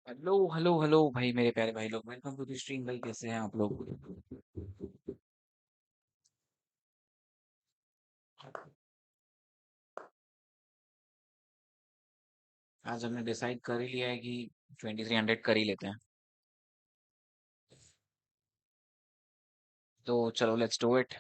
Hello hello hello भाई, मेरे प्यारे भाई लोग, वेलकम टू द स्ट्रीम। भाई कैसे हैं आप लोग? आज हमने डिसाइड कर ही लिया है कि 2300 कर ही लेते हैं। तो चलो, let's do it.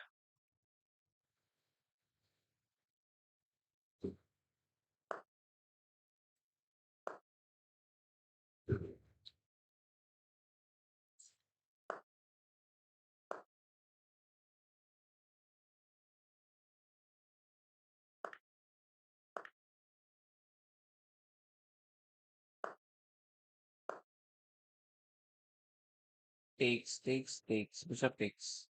Takes bishop takes.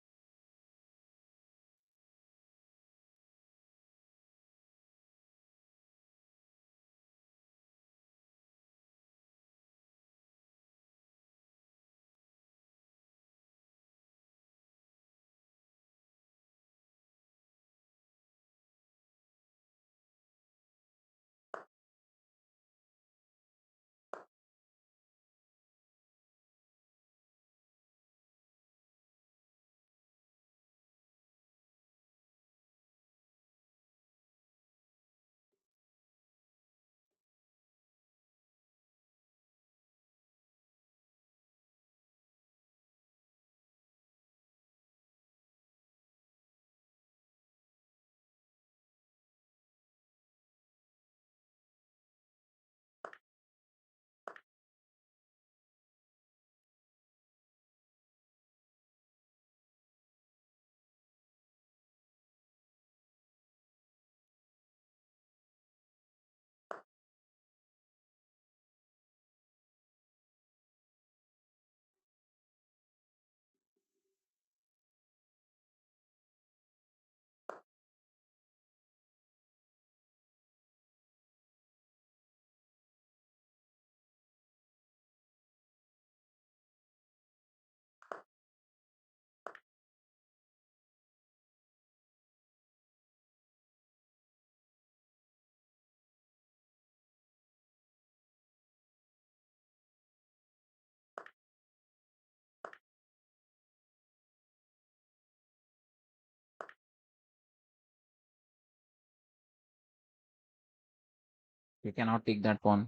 You cannot take that pawn,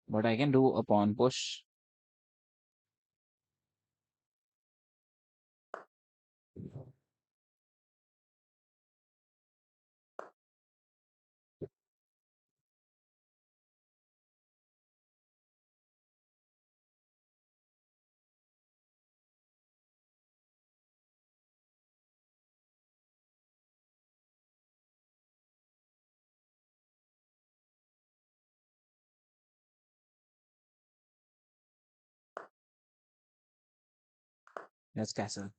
but I can do a pawn push. Let's castle.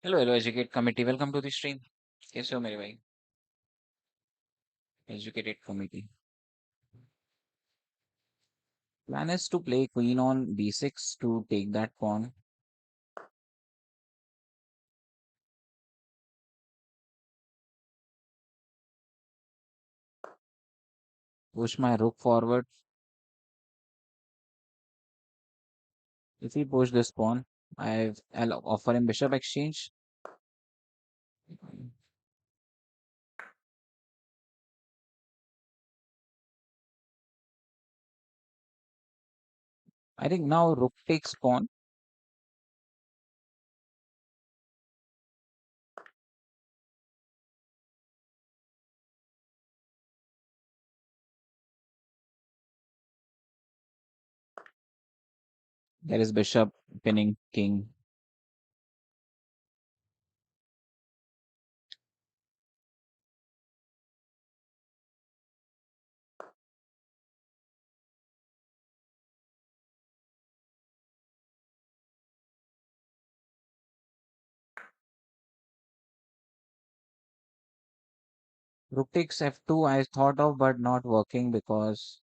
Hello hello educate committee, welcome to the stream. कैसे हो मेरे भाई? Educated committee. Plan is to play queen on b6 to take that pawn. Push my rook forward. If he push this pawn, I'll offer him bishop exchange. I think now rook takes pawn. There is bishop pinning king. Rook takes f2 I thought of but not working because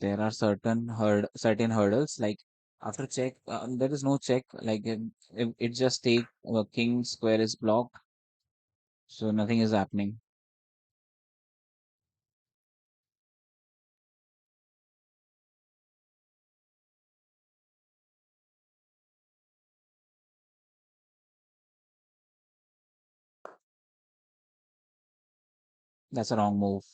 there are certain hurdles like after check there is no check like if it just take king square is blocked, so nothing is happening. That's a wrong move.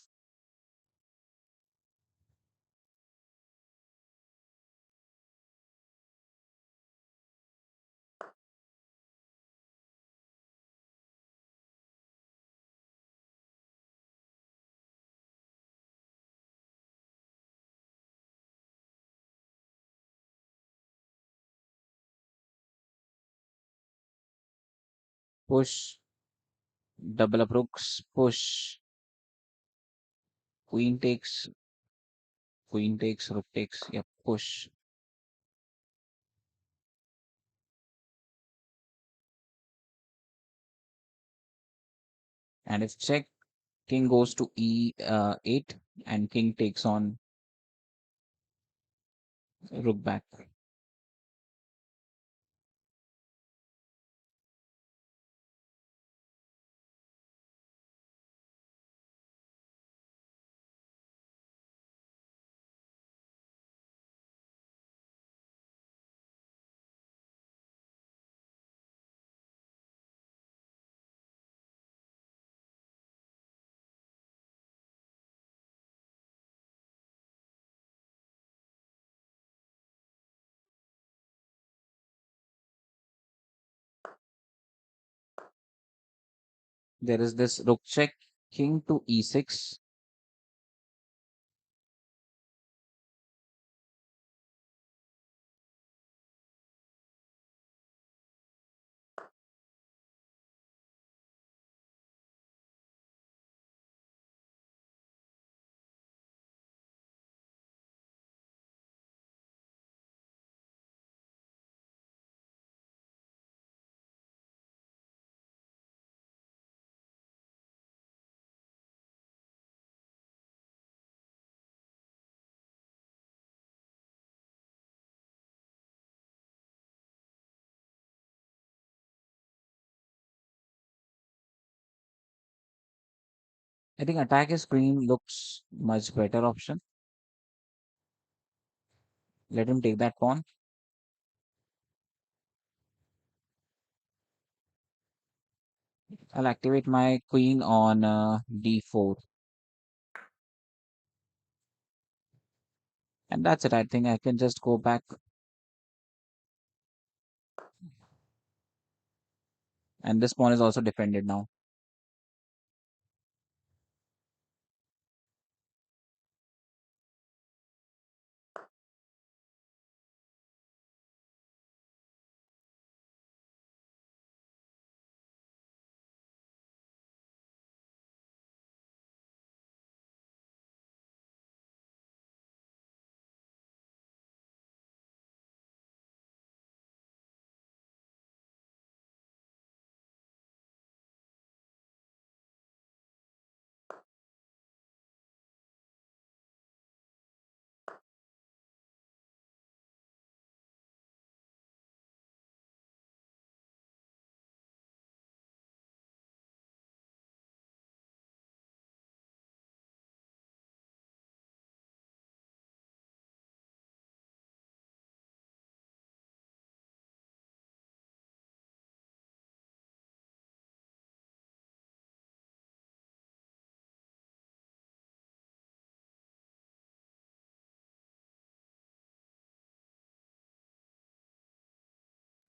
Push, double up rooks, push, queen takes, rook takes, yep, push. And if check, king goes to e8 and king takes on rook back. There is this rook check, king to e6. I think attack his queen looks much better option. Let him take that pawn. I'll activate my queen on d4. And that's it. I think I can just go back. And this pawn is also defended now.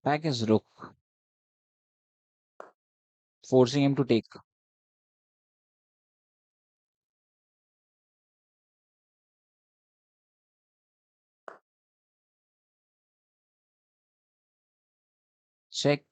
Back is rook, forcing him to take. Check.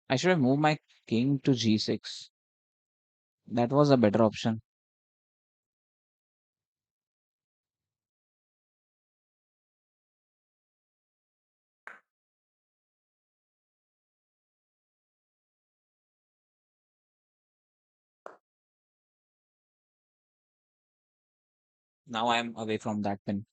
I should have moved my king to g6. That was a better option. Now I am away from that pin.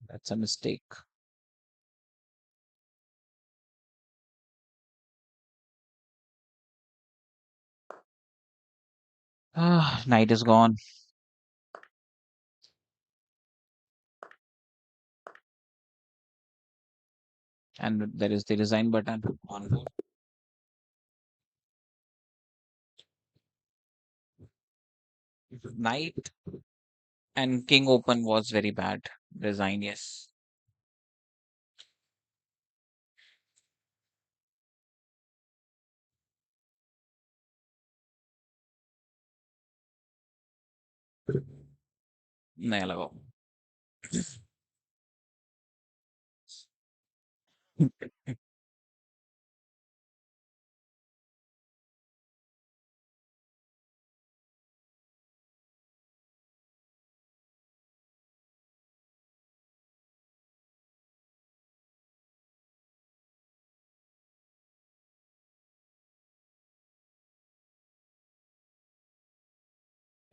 That's a mistake. Ah, knight is gone. And there is the resign button on board. Knight and king open was very bad. Resign, yes. नया लगाओ.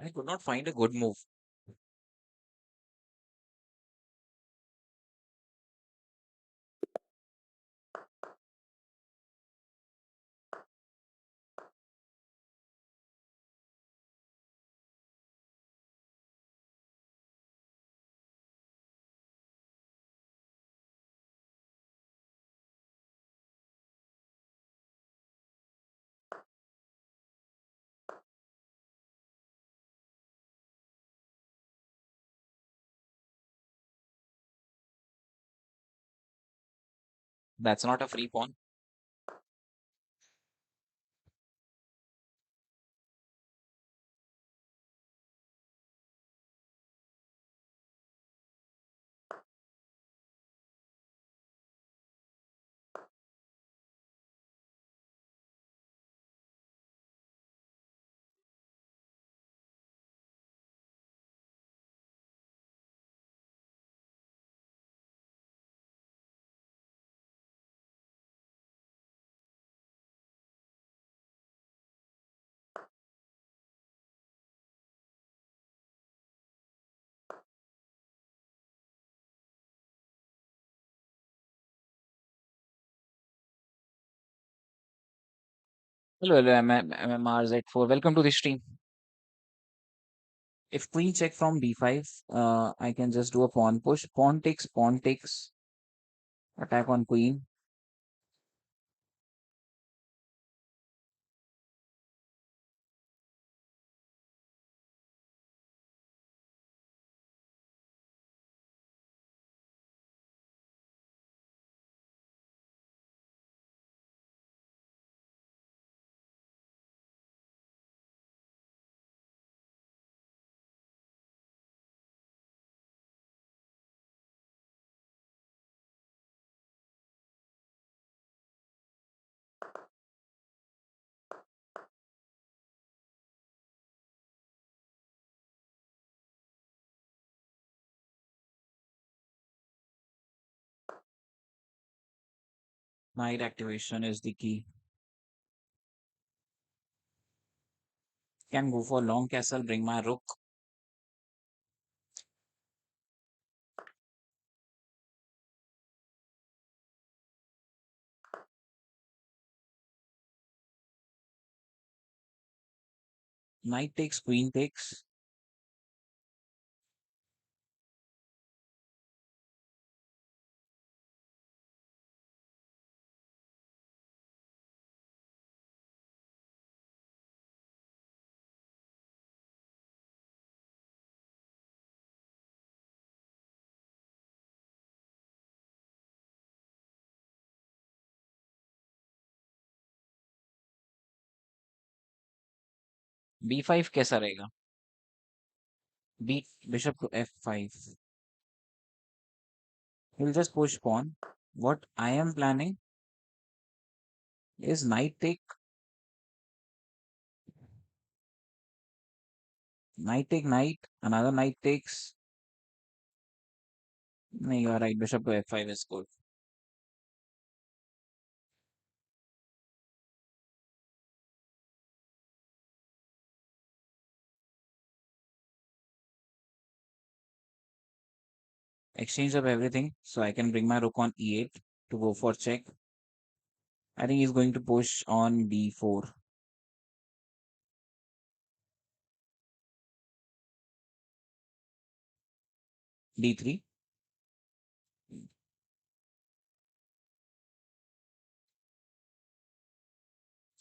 I could not find a good move. That's not a free pawn. Hello, hello, MMRZ4. Welcome to the stream. If queen check from b5, I can just do a pawn push. Pawn takes, attack on queen. Knight activation is the key. Can go for long castle, bring my rook. Knight takes, queen takes. B5 कैसा रहेगा? B bishop to F5. He'll just push pawn. What I am planning is knight take knight, another knight takes. No, you are right. Bishop to F5 is good. Exchange of everything, so I can bring my rook on E8 to go for check. I think he's going to push on D4. D3.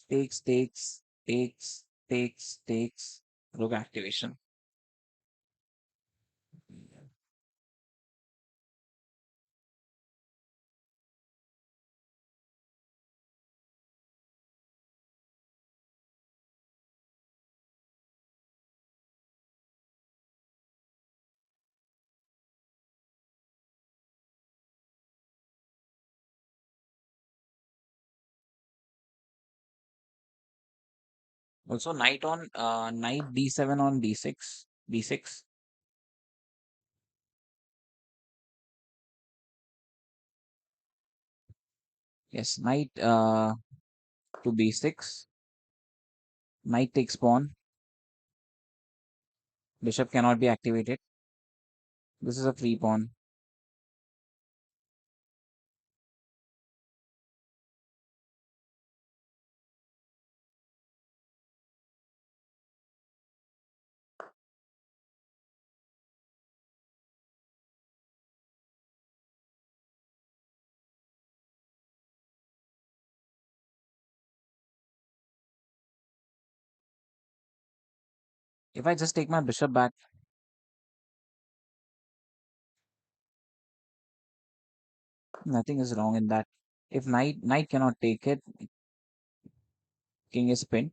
Takes. Rook activation. Also, knight D7 on D6. B6. Yes, knight to B6. Knight takes pawn. Bishop cannot be activated. This is a free pawn. If I just take my bishop back, nothing is wrong in that. If knight cannot take it, king is pinned.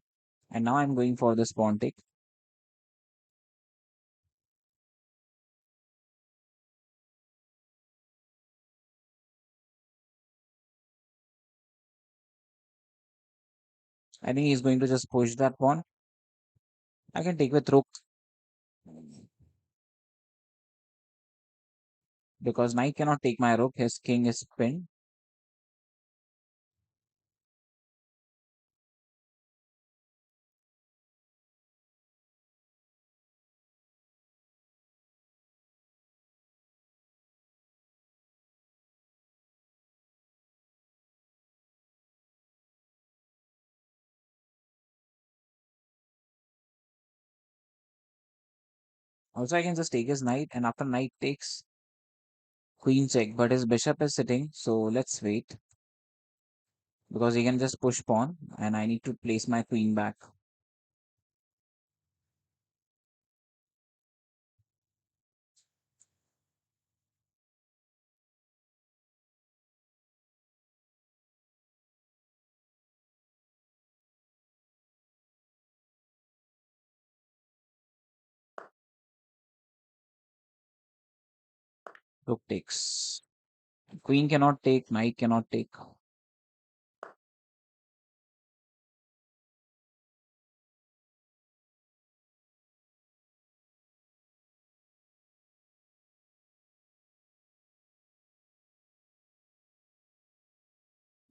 And now I'm going for this pawn take. I think he's going to just push that pawn. I can take with rook because knight cannot take my rook. His king is pinned. Also, I can just take his knight, and after knight takes, queen check. But his bishop is sitting, so let's wait because he can just push pawn, and I need to place my queen back. Rook takes. Queen cannot take, knight cannot take.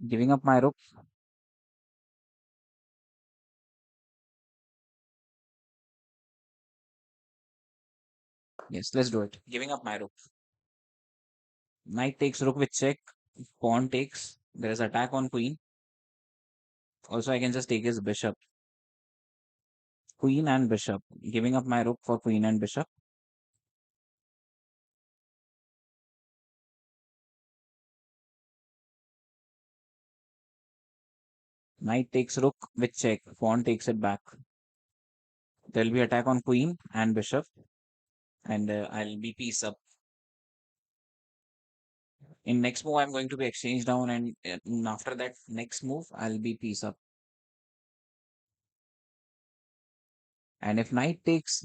Giving up my rook. Yes, let's do it. Giving up my rook. Knight takes rook with check. Pawn takes. There is attack on queen. Also, I can just take his bishop. Queen and bishop. Giving up my rook for queen and bishop. Knight takes rook with check. Pawn takes it back. There will be attack on queen and bishop. And I'll be piece up. In next move, I'm going to be exchange down. And after that next move, I'll be piece up. And if knight takes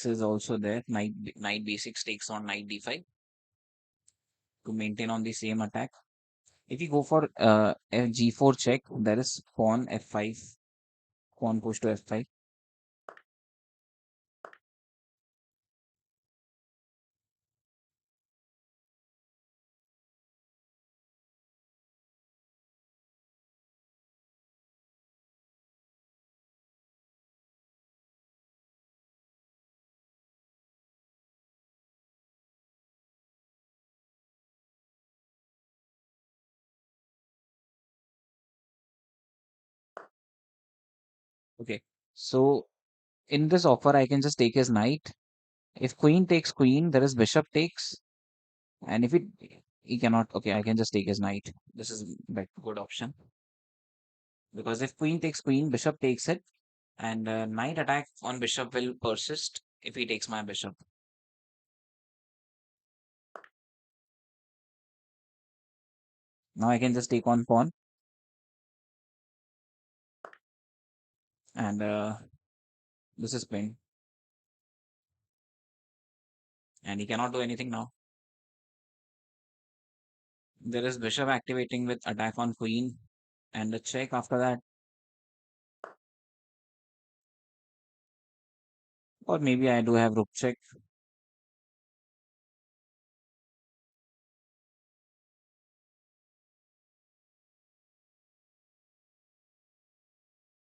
is also there. Knight b6 takes on knight d5 to maintain on the same attack. If you go for g4 check, there is pawn f5, pawn push to f5. Okay. So in this offer, I can just take his knight. If queen takes queen, there is bishop takes. And if he cannot, okay, I can just take his knight. This is good option. Because if queen takes queen, bishop takes it. And knight attack on bishop will persist if he takes my bishop. Now I can just take on pawn. And this is queen. And he cannot do anything now. There is bishop activating with attack on queen. And a check after that. Or maybe I do have rook check.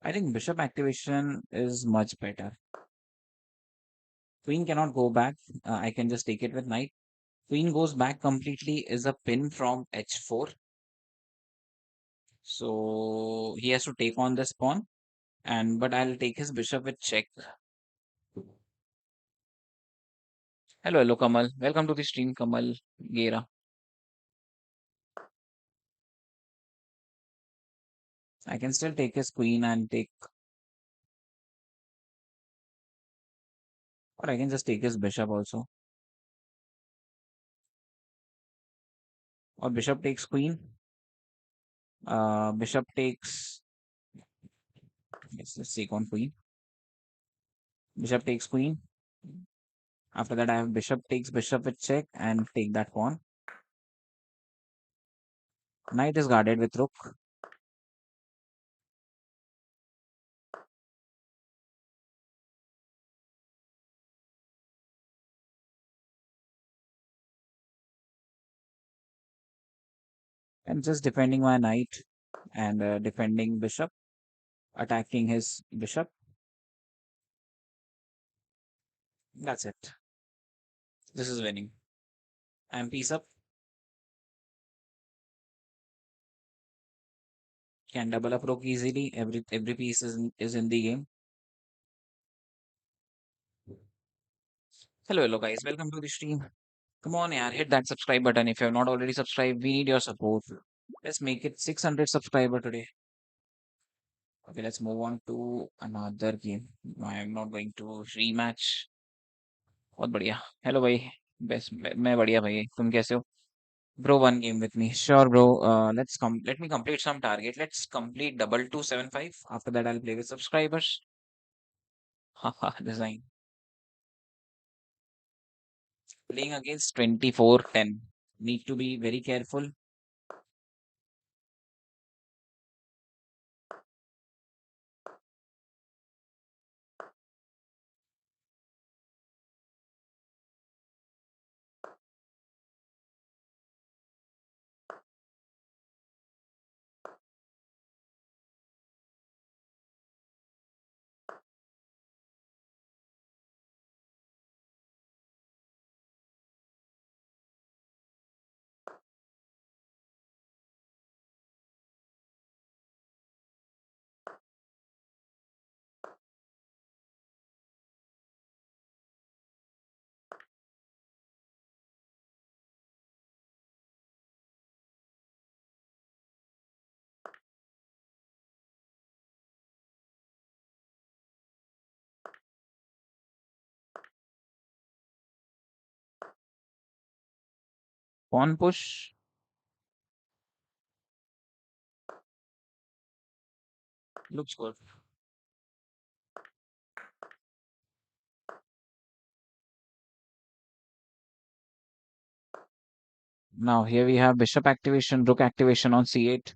I think bishop activation is much better. Queen cannot go back. I can just take it with knight. Queen goes back completely is a pin from h4. So he has to take on this pawn. And but I'll take his bishop with check. Hello, hello, Kamal. Welcome to the stream, Kamal Gera. I can still take his queen and take, or I can just take his bishop also. Or bishop takes queen. Bishop takes, let's take on queen. Bishop takes queen. After that, I have bishop takes bishop with check and take that pawn. Knight is guarded with rook. And just defending my knight and defending bishop, attacking his bishop. That's it. This is winning. And piece up. Can double up rook easily. Every piece is in the game. Hello, hello guys. Welcome to the stream. Come on, yaar, hit that subscribe button if you have not already subscribed. We need your support. Let's make it 600 subscriber today. Okay, let's move on to another game. I am not going to rematch. बहुत बढ़िया. Hello भाई. Best मैं बढ़िया भाई. तुम कैसे हो? Bro, one game with me. Sure, bro. Let me complete some target. Let's complete double 275. After that, I'll play with subscribers. Haha, design. Playing against 24-10. Need to be very careful. Pawn push. Looks good. Now here we have bishop activation, rook activation on c8.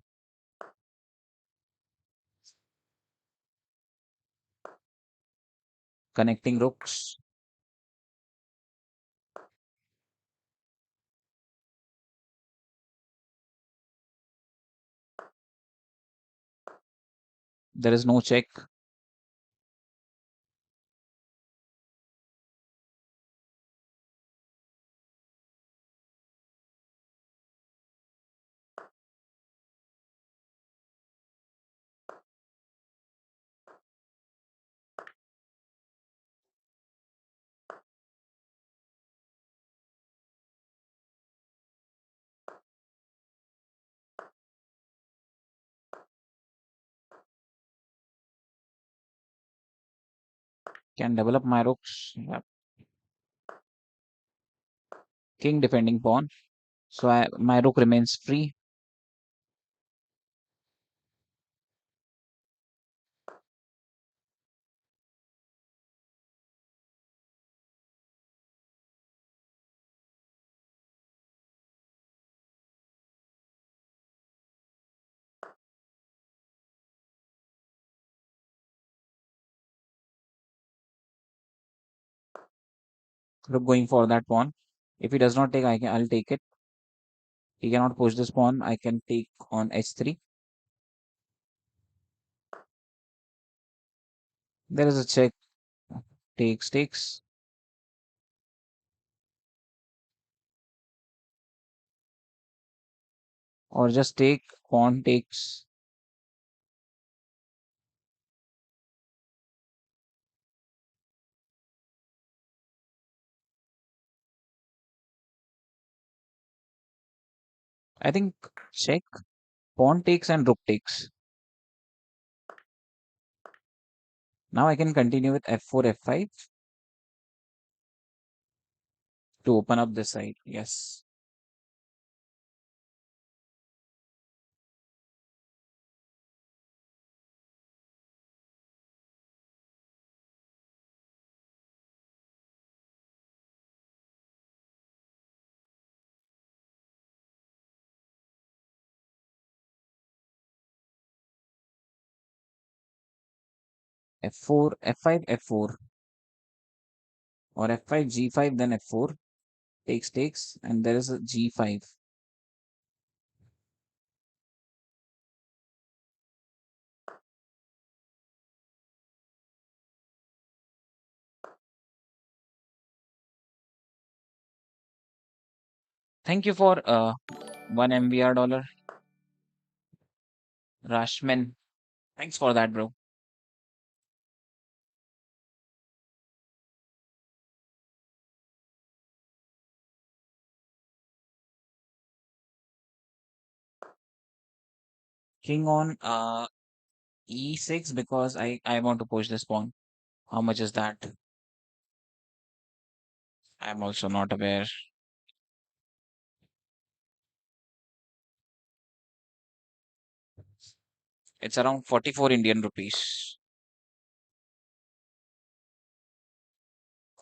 Connecting rooks. There is no check. Can develop my rooks. Yep. King defending pawn. So my rook remains free. Rook going for that pawn. If he does not take, I'll take it. He cannot push this pawn. I can take on h3. There is a check. Takes. Or just take, pawn takes. I think check, pawn takes and rook takes. Now I can continue with f4, f5 to open up this side. Yes. f4, f5, f4 or f5, g5, then f4 takes, and there is a g5. Thank you for 1 MBR, Rashman. Thanks for that, bro. King on e6 because I want to push this pawn. How much is that? I'm also not aware. It's around 44 Indian rupees.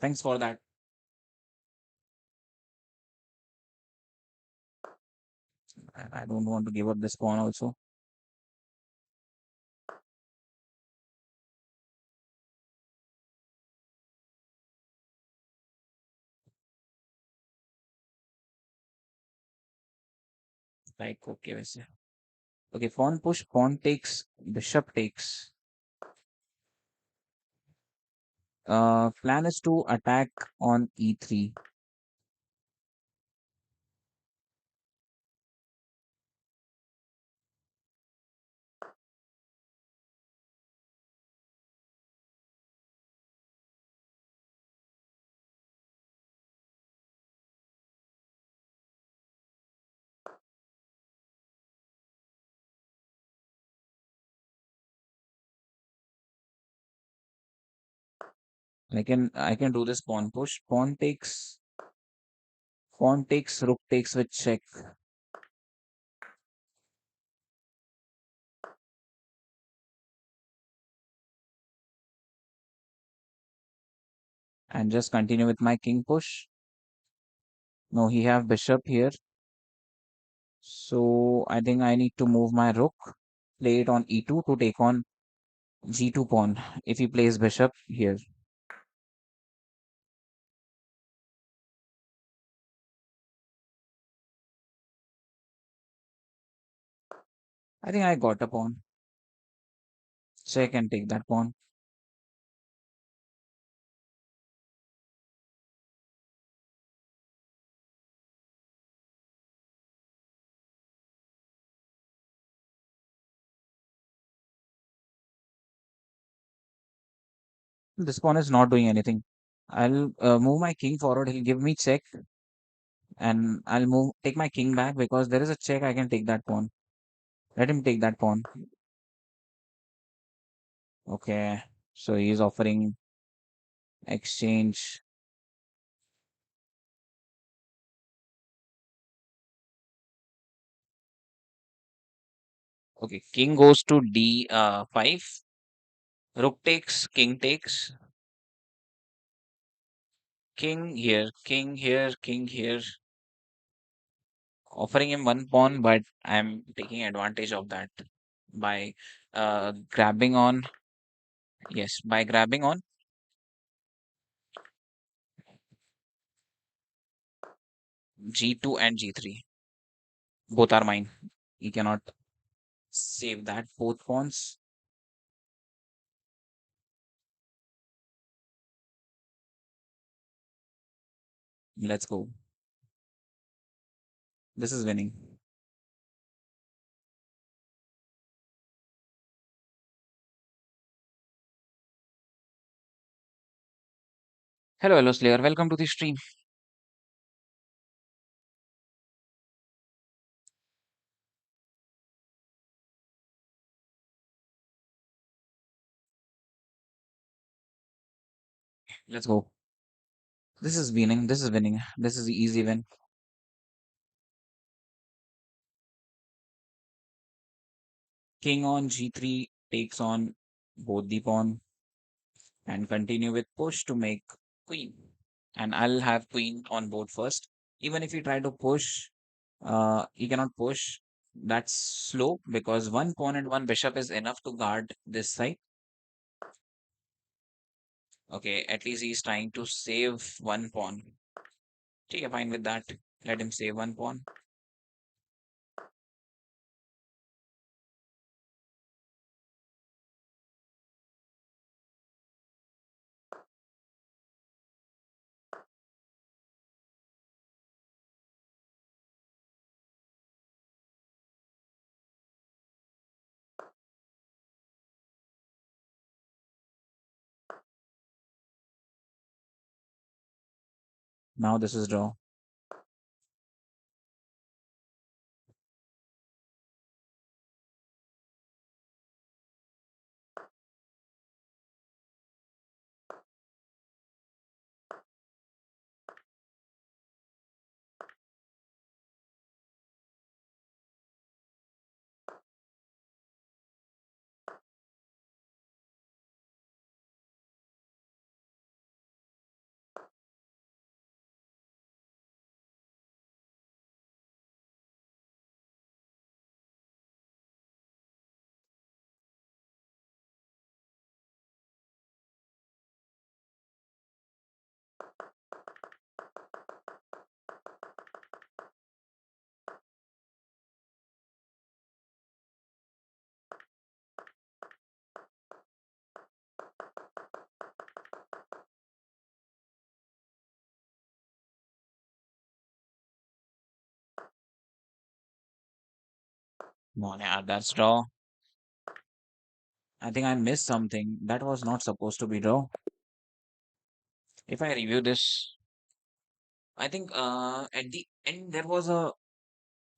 Thanks for that. I don't want to give up this pawn also. Like, okay, वैसे. Okay, pawn push, pawn takes, bishop takes. Plan is to attack on e3. I can do this pawn push. Pawn takes, rook takes with check. And just continue with my king push. No, he have bishop here. So I think I need to move my rook, play it on e2 to take on g2 pawn if he plays bishop here. I think I got a pawn. Check and take that pawn. This pawn is not doing anything. I'll move my king forward. He'll give me check, and I'll take my king back because there is a check. I can take that pawn. Let him take that pawn. Okay. So he's offering exchange. Okay. King goes to d5. Rook takes. King takes. King here. King here. King here. Offering him one pawn, but I'm taking advantage of that by grabbing on. Yes, by grabbing on g2 and g3. Both are mine. He cannot save that. Both pawns. Let's go. This is winning. Hello, hello, Slayer. Welcome to the stream. Let's go. This is winning. This is winning. This is the easy win. King on g3 takes on both the pawn and continue with push to make queen. And I'll have queen on board first. Even if you try to push, you cannot push. That's slow because one pawn and one bishop is enough to guard this side. Okay, at least he's trying to save one pawn. Okay, fine with that. Let him save one pawn. Now this is draw. No, yeah, that's draw. I think I missed something. That was not supposed to be draw. If I review this, I think at the end there was a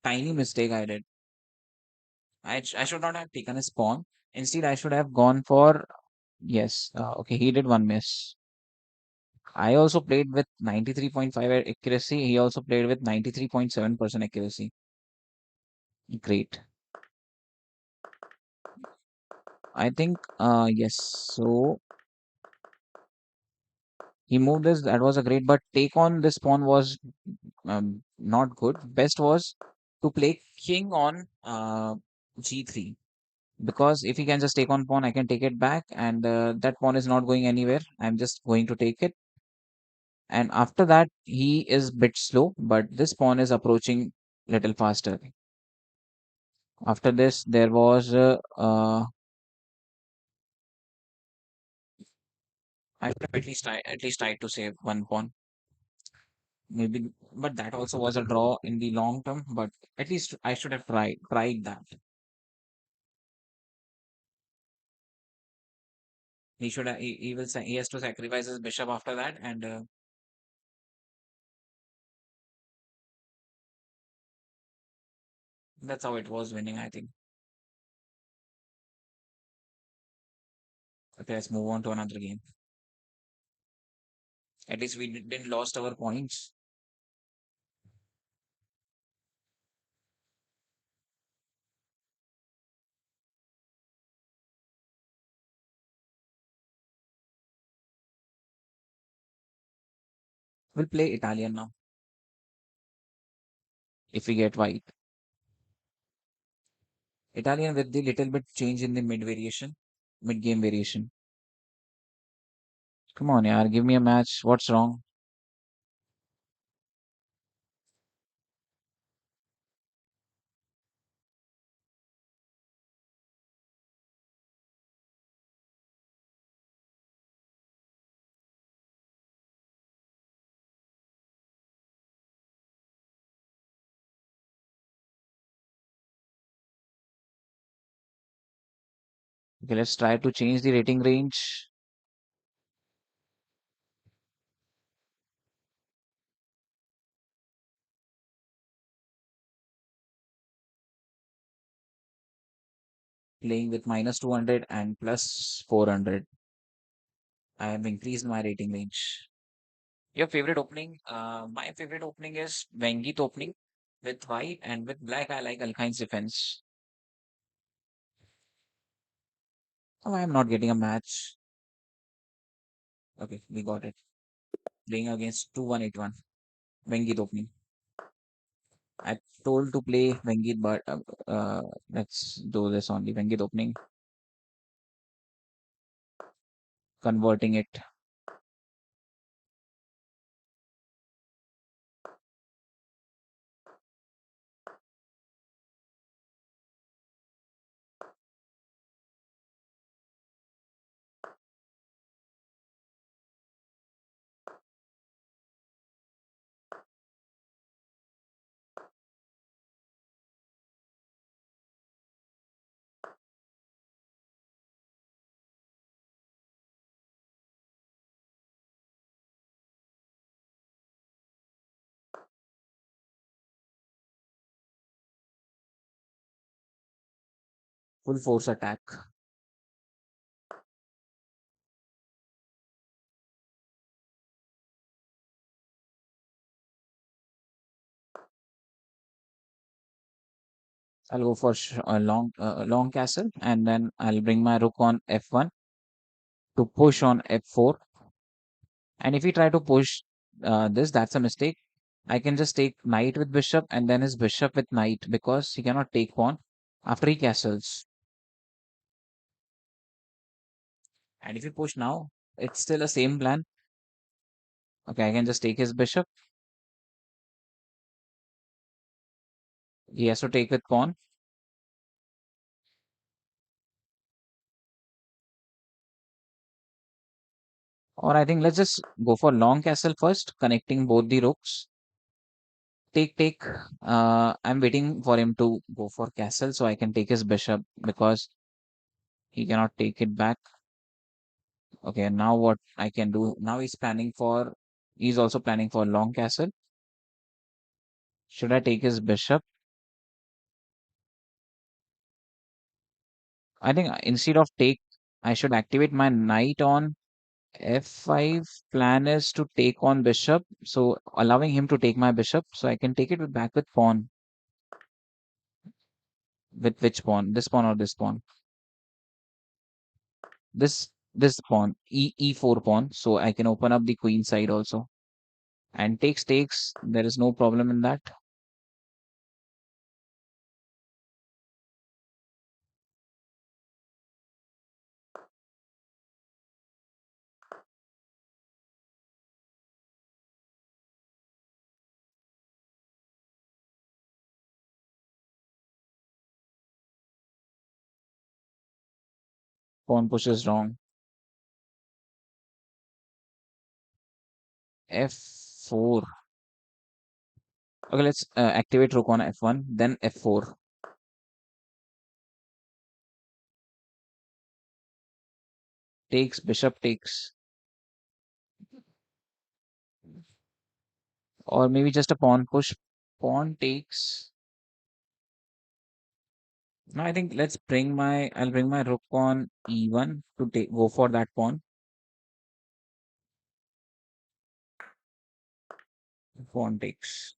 tiny mistake I did. I should not have taken his pawn. Instead, I should have gone for yes. Okay, he did one miss. I also played with 93.5 accuracy. He also played with 93.7% accuracy. Great. I think yes. So he moved this. That was a great, but take on this pawn was not good. Best was to play king on g3, because if he can just take on pawn, I can take it back, and that pawn is not going anywhere. I'm just going to take it, and after that he is bit slow, but this pawn is approaching little faster. After this, there was I should have at least tried to save one pawn, maybe, but that also was a draw in the long term. But at least I should have tried that. He has to sacrifice his bishop after that, and that's how it was winning, I think. Okay, let's move on to another game. At least we didn't lost our points. We'll play Italian now if we get white. Italian with the little bit change in the mid game variation. Come on, yaar, give me a match. What's wrong? Okay, let's try to change the rating range. Playing with minus 200 and plus 400. I have increased my rating range. Your favorite opening? My favorite opening is Wengit opening with white, and with black I like Alkine's defense. Oh, I am not getting a match. Okay, we got it. Playing against 2181. Wengit opening. I told to play Wengit, but let's do this only. Wengit opening, converting it. Full force attack. I'll go for a long castle, and then I'll bring my rook on f1 to push on f4. And if he try to push this, that's a mistake. I can just take knight with bishop and then his bishop with knight, because he cannot take pawn after he castles. And if you push now, it's still the same plan. Okay, I can just take his bishop. He has to take with pawn. Or I think let's just go for long castle first, connecting both the rooks. Take. I'm waiting for him to go for castle so I can take his bishop, because he cannot take it back. Okay, now what I can do? Now he's also planning for long castle. Should I take his bishop? I think instead of take, I should activate my knight on f5. Plan is to take on bishop, so allowing him to take my bishop, so I can take it back with pawn. With which pawn? This pawn or this pawn? This pawn, e4 pawn, so I can open up the queen side also. And takes. There is no problem in that. Pawn push is wrong. F4. Okay, let's activate rook on F1, then F4. Takes, bishop takes. Or maybe just a pawn push. Pawn takes. No, I think I'll bring my rook on E1 to go for that pawn. Pawn takes.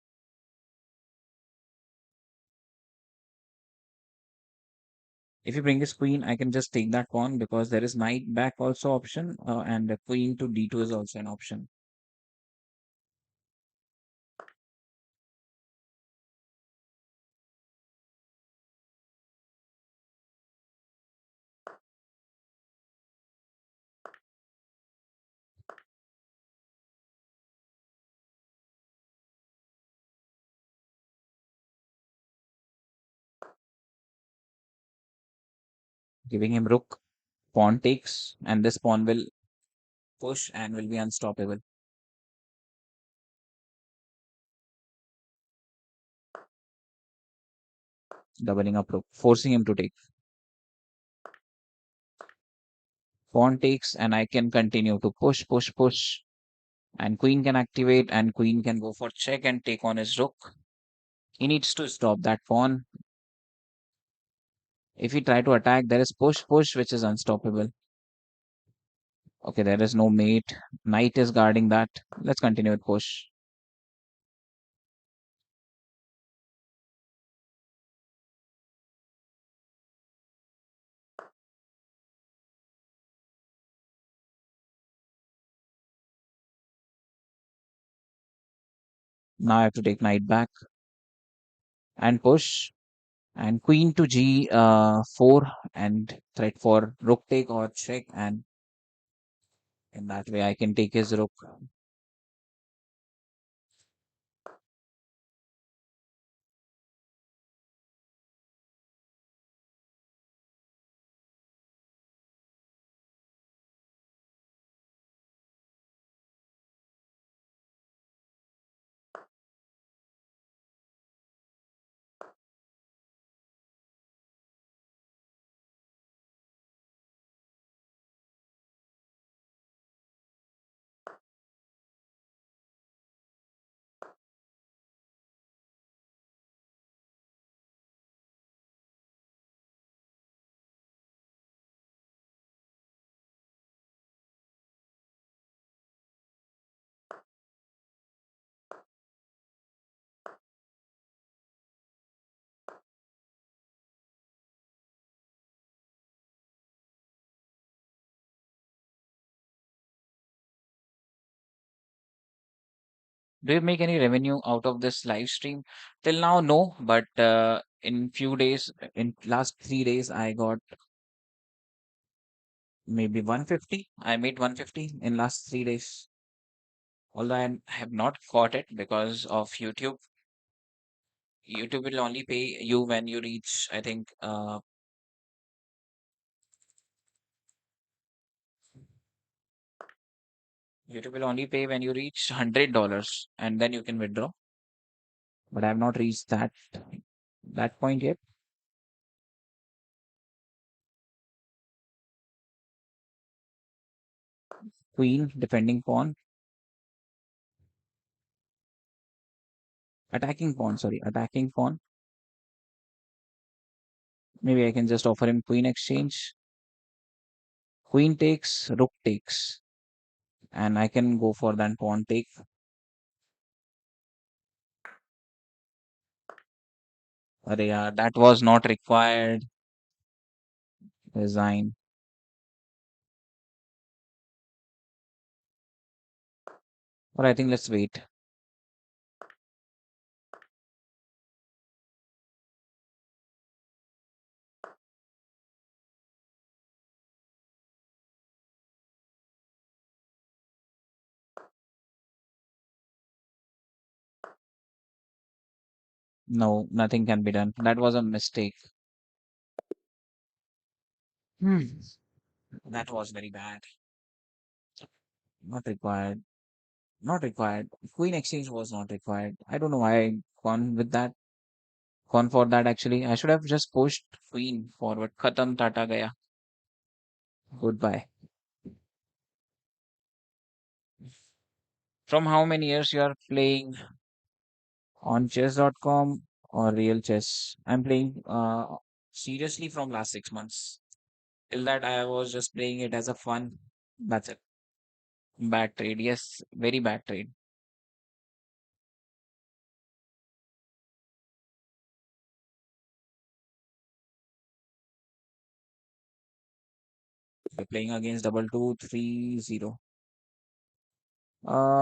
If you bring his queen, I can just take that pawn because there is knight back also option, and the queen to D2 is also an option. Giving him rook, pawn takes, and this pawn will push and will be unstoppable. Doubling up rook, forcing him to take. Pawn takes, and I can continue to push, push, push. And queen can activate, and queen can go for check and take on his rook. He needs to stop that pawn. If he try to attack, there is push, push, which is unstoppable. Okay, there is no mate. Knight is guarding that. Let's continue with push. Now I have to take knight back and push. And queen to G4 and threat for rook take or check. And in that way, I can take his rook. Do you make any revenue out of this live stream? Till now, no. But in few days, in last 3 days, I got maybe 150. I made 150 in last 3 days. Although I have not caught it because of YouTube. YouTube will only pay you when you reach, I think, YouTube will only pay when you reach $100 and then you can withdraw. But I have not reached that point yet. Queen, defending pawn, attacking pawn, sorry, attacking pawn. Maybe I can just offer him queen exchange. Queen takes, rook takes. And I can go for that pawn take. Arey yaar, that was not required. Resign. Or I think let's wait. No, nothing can be done. That was a mistake. Hmm. That was very bad. Not required. Not required. Queen exchange was not required. I don't know why I gone with that. Gone for that actually. I should have just pushed queen forward. Khatam tata gaya. Goodbye. From how many years you are playing on chess.com or real chess? I'm playing seriously from last 6 months. Till that I was just playing it as a fun. That's it. Bad trade. Yes, very bad trade. We're playing against double two, 3-0.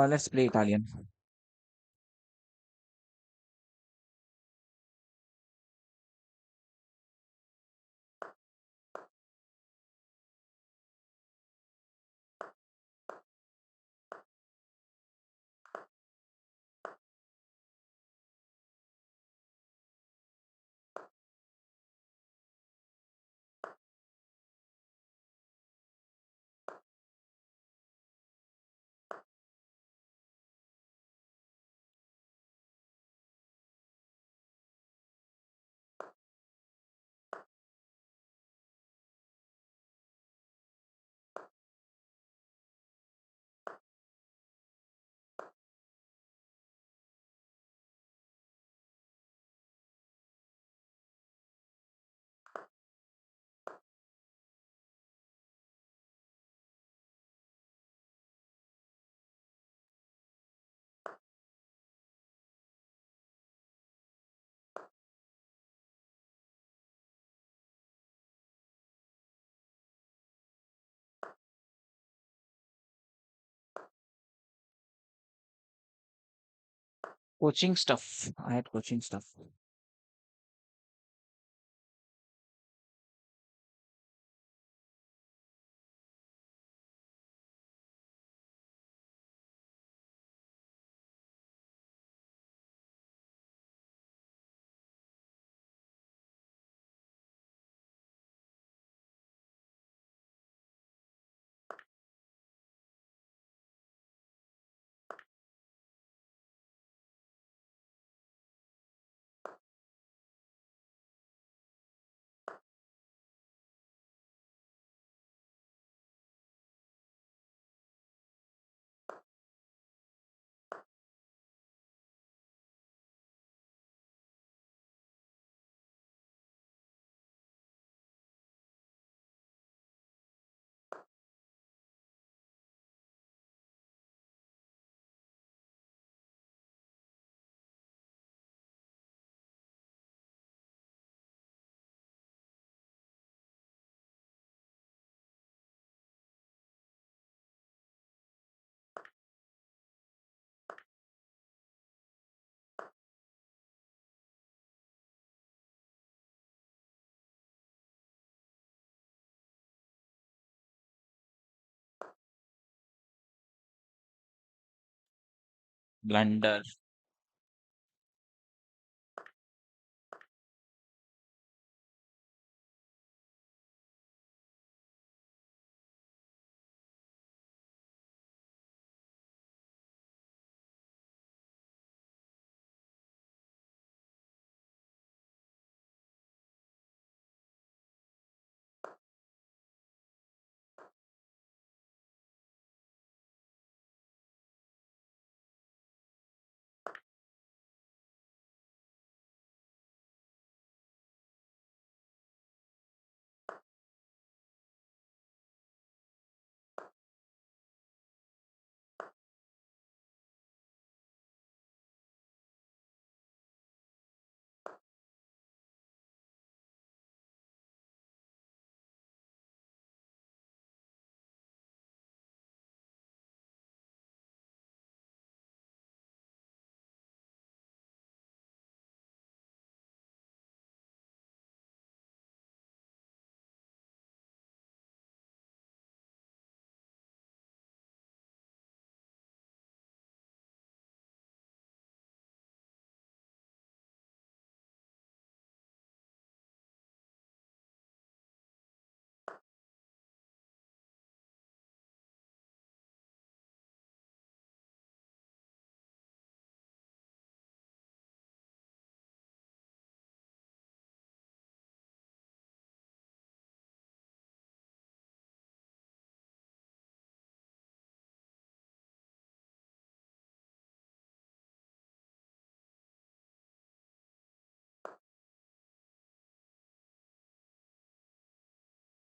Let's play Italian. Coaching stuff. I had coaching stuff. Blunder.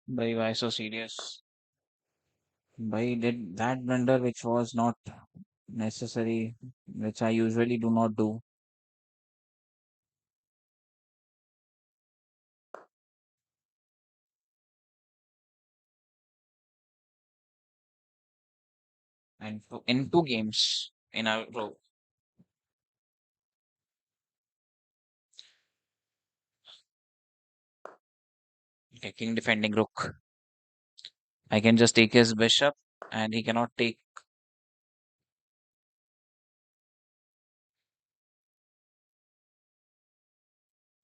Bhai, why so serious? Bhai did that blunder which was not necessary, which I usually do not do. And in two games in a row, taking defending rook. I can just take his bishop and he cannot take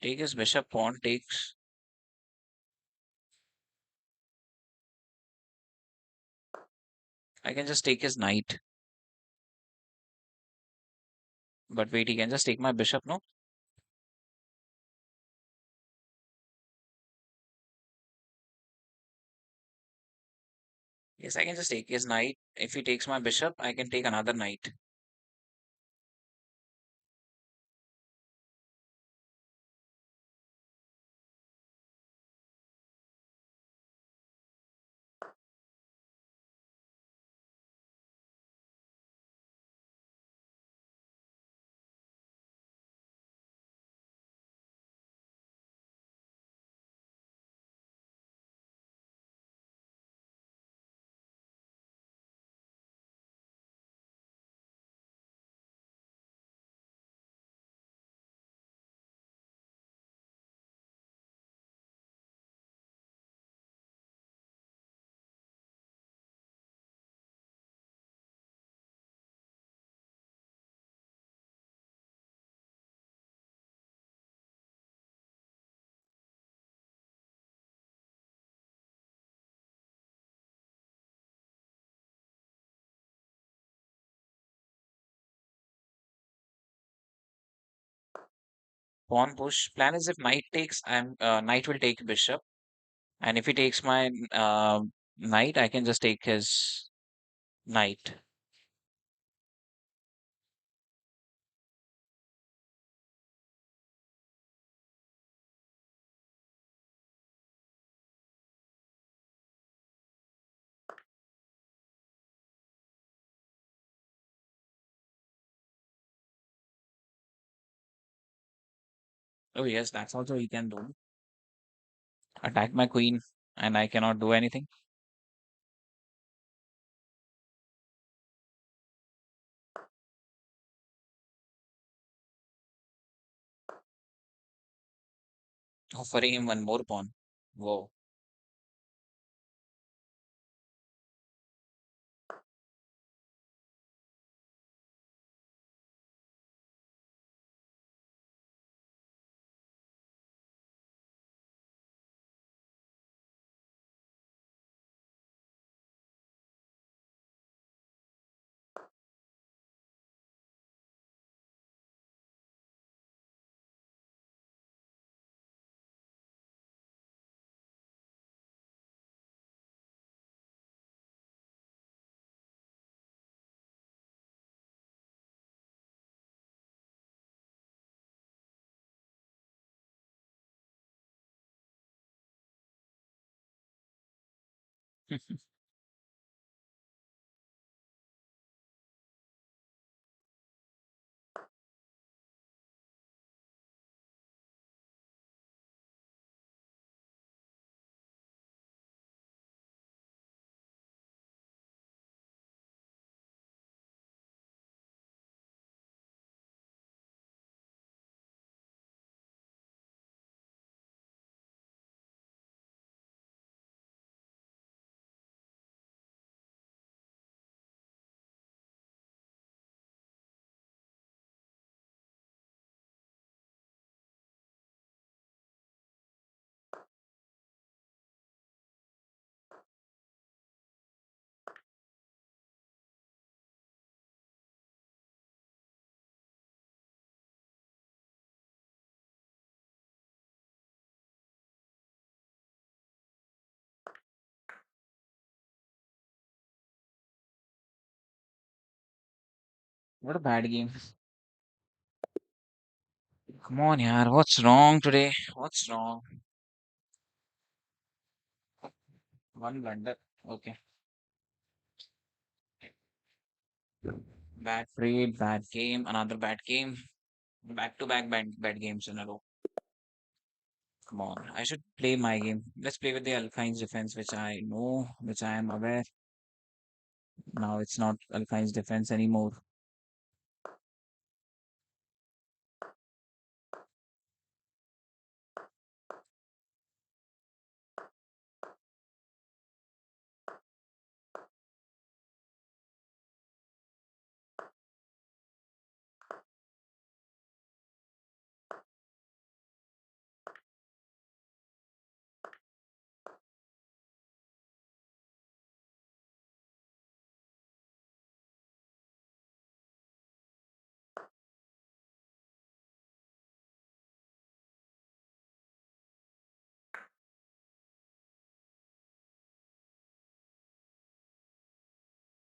his bishop, pawn takes. I can just take his knight. But wait, he can just take my bishop, no? Yes, I can just take his knight. If he takes my bishop, I can take another knight. Pawn push. Plan is if knight takes, knight will take bishop. And if he takes my knight, I can just take his knight. Oh yes, that's also he can do. Attack my queen, and I cannot do anything. Offering him one more pawn. Whoa. What a bad game. Come on, yaar. What's wrong today? What's wrong? One blunder. Okay. Bad trade, bad game, another bad game. Back to back bad games in a row. Come on. I should play my game. Let's play with the Alkine's defense, which I know, which I am aware. Now it's not Alkine's defense anymore.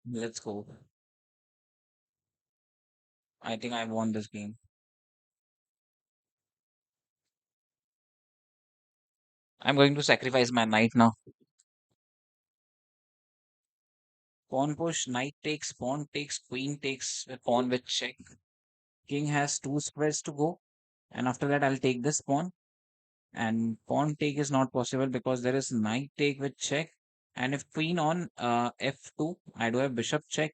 Let's go. I think I won this game. I'm going to sacrifice my knight now. Pawn push, knight takes, pawn takes, queen takes, a pawn with check. King has two squares to go. And after that, I'll take this pawn. And pawn take is not possible because there is knight take with check. And if queen on f2, I do have bishop check.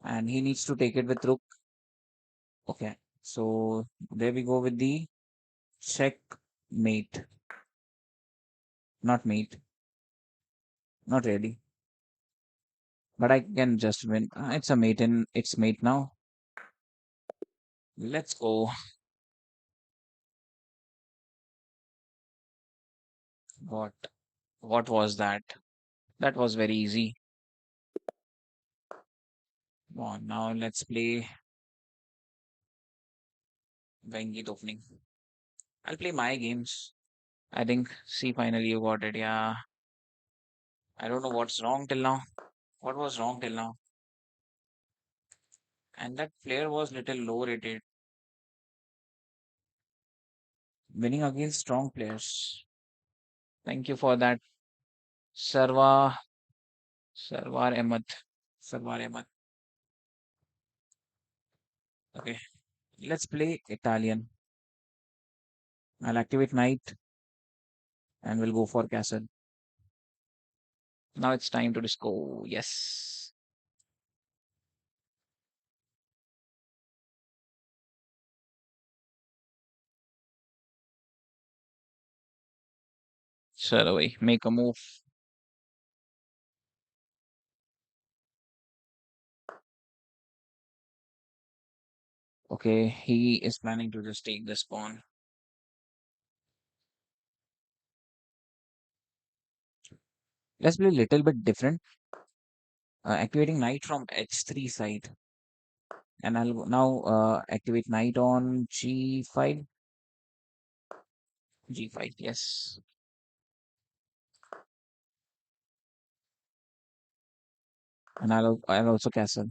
And he needs to take it with rook. Okay. So there we go with the check mate. Not mate. Not really. But I can just win. It's a mate in it's mate now. Let's go. What what was that? That was very easy. Come on, now let's play Wengied opening. I'll play my games. I think see finally you got it. Yeah. I don't know what's wrong till now. What was wrong till now? And that player was little low rated. Winning against strong players. Thank you for that. Sarva Sarwar Ahmed. Sarwar Ahmed. Okay. Let's play Italian. I'll activate knight and we'll go for castle. Now it's time to disco. Yes. Saraway. Make a move. Okay, he is planning to just take the pawn. Let's play a little bit different. Activating knight from h3 side. And I'll now activate knight on g5. G5, yes. And I'll also castle.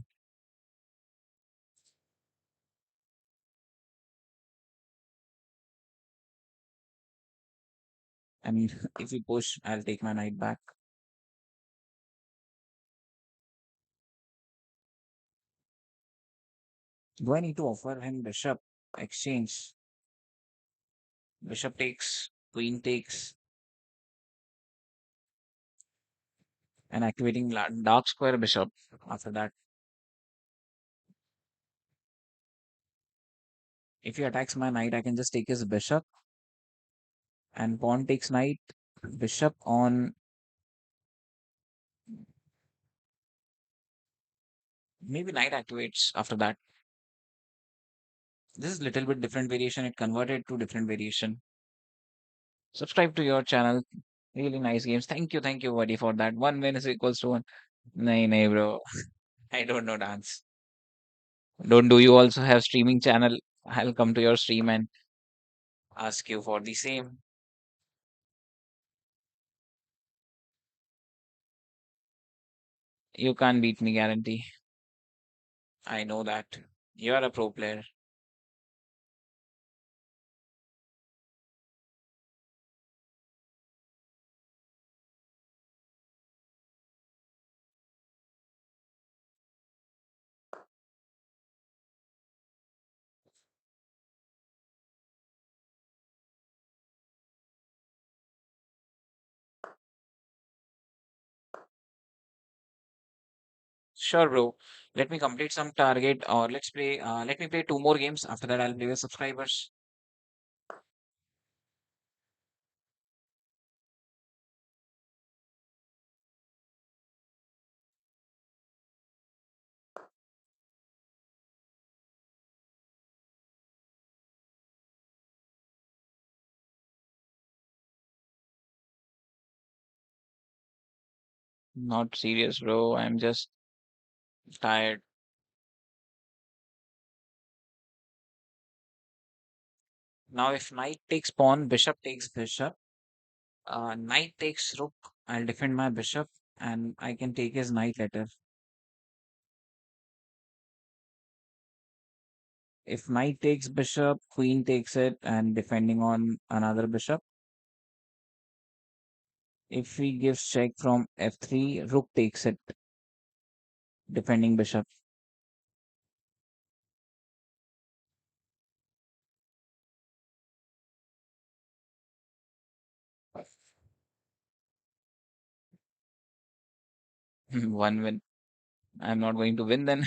And if we push, I'll take my knight back. Do I need to offer him bishop exchange? Bishop takes, queen takes, and activating dark square bishop after that. If he attacks my knight, I can just take his bishop and pawn takes knight, bishop on maybe knight activates after that. This is little bit different variation. It converted to different variation. Subscribe to your channel. Really nice games. Thank you, buddy, for that. One win is equals to one. Nay, nay, bro. I don't know dance. Don't do you also have streaming channel? I'll come to your stream and ask you for the same. You can't beat me, guarantee. I know that. You are a pro player. Sure, bro. Let me complete some target, or let me play two more games. After that, I'll play with subscribers. Not serious, bro. I'm just tired. Now, if knight takes pawn, bishop takes bishop. Knight takes rook. I'll defend my bishop, and I can take his knight later. If knight takes bishop, queen takes it, and defending on another bishop. If he gives check from f3, rook takes it, defending bishop. One win. I'm not going to win then.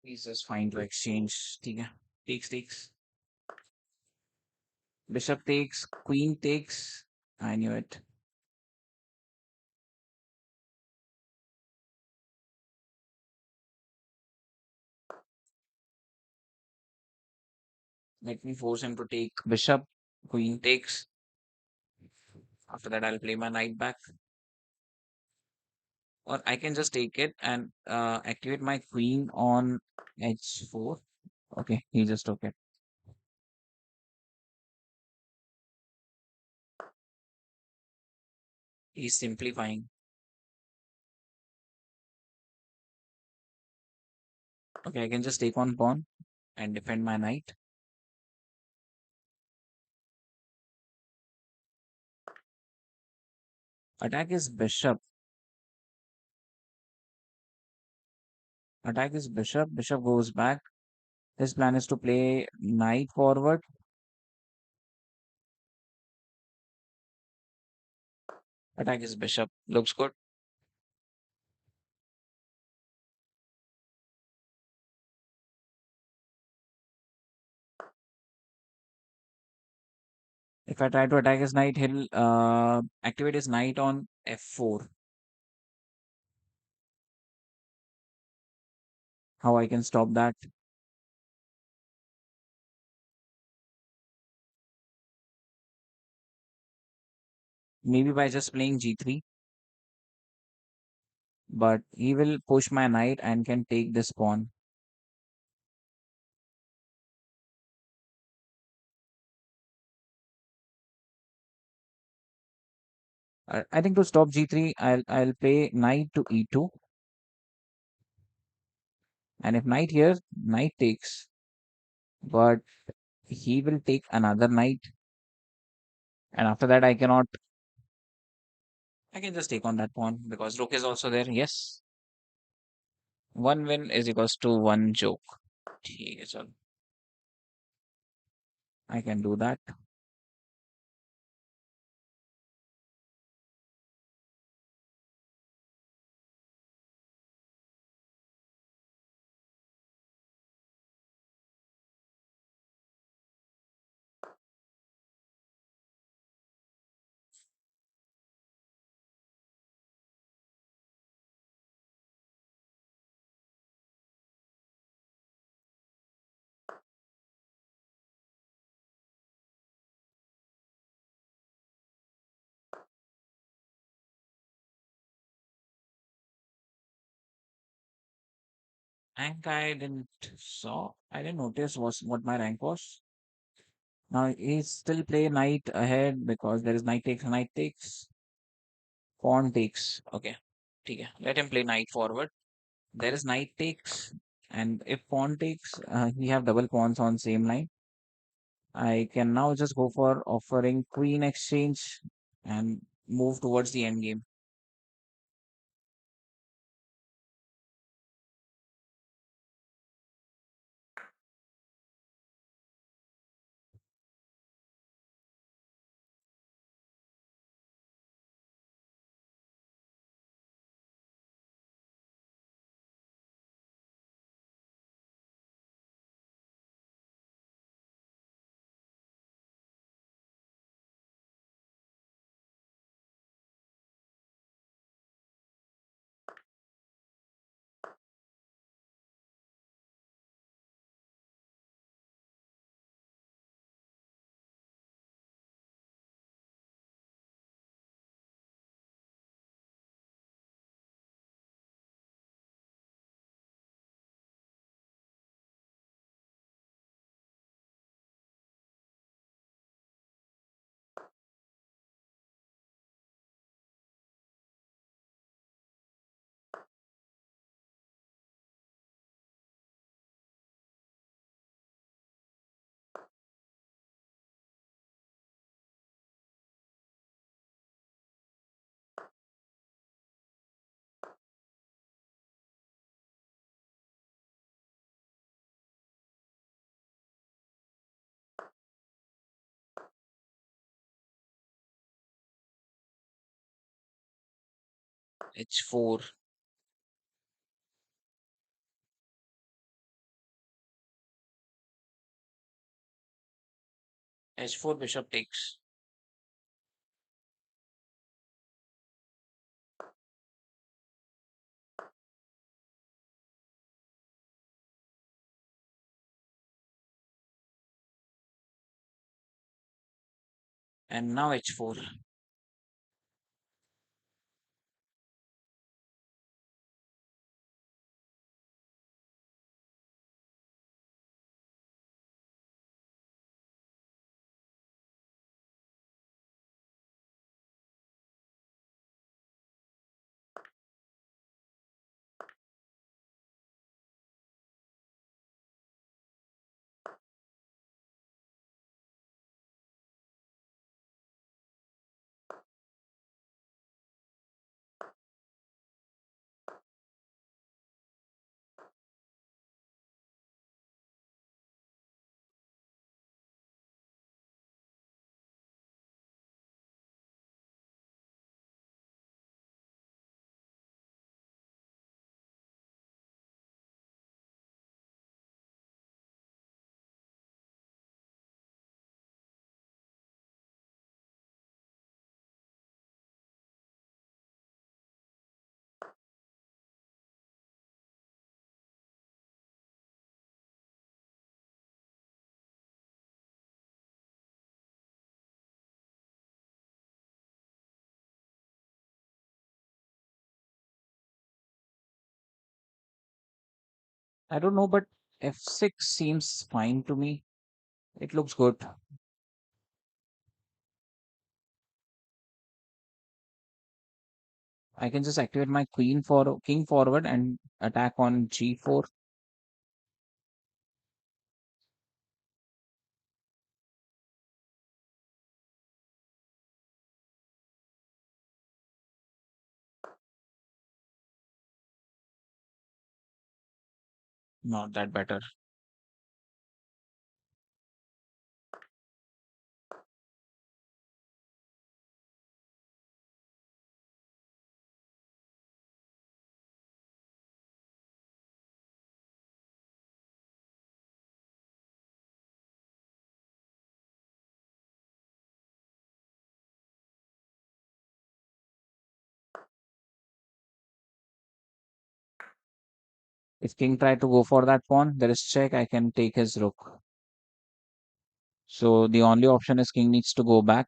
He's just fine to exchange. ठीक है. Takes. Bishop takes, queen takes. I knew it. Let me force him to take bishop. Queen takes. After that, I'll play my knight back. Or I can just take it and activate my queen on h4. Okay, he just took it. He's simplifying. Okay, I can just take on pawn and defend my knight. Attack is bishop. Attack is bishop. Bishop goes back. His plan is to play knight forward. Attack is bishop. Looks good. If I try to attack his knight, he'll activate his knight on f4. How I can stop that? Maybe by just playing g3. But he will push my knight and can take this pawn. I think to stop g3, I'll play knight to e2. And if knight here, knight takes. But he will take another knight. And after that, I can just take on that pawn because rook is also there. Yes. One win is equals to one joke. ठीक है, चलो. I can do that. Rank I didn't notice what my rank was. Now he still play knight ahead because there is knight takes, pawn takes. Okay, ठीक है. Let him play knight forward. There is knight takes, and if pawn takes, he have double pawns on same line. I can now just go for offering queen exchange and move towards the end game. h4, h4 bishop takes. And now h4. I don't know, but f6 seems fine to me. It looks good. I can just activate my queen for king forward and attack on g4. Not that better. If king tried to go for that pawn, there is check. I can take his rook. So the only option is king needs to go back.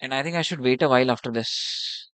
And I think I should wait a while after this.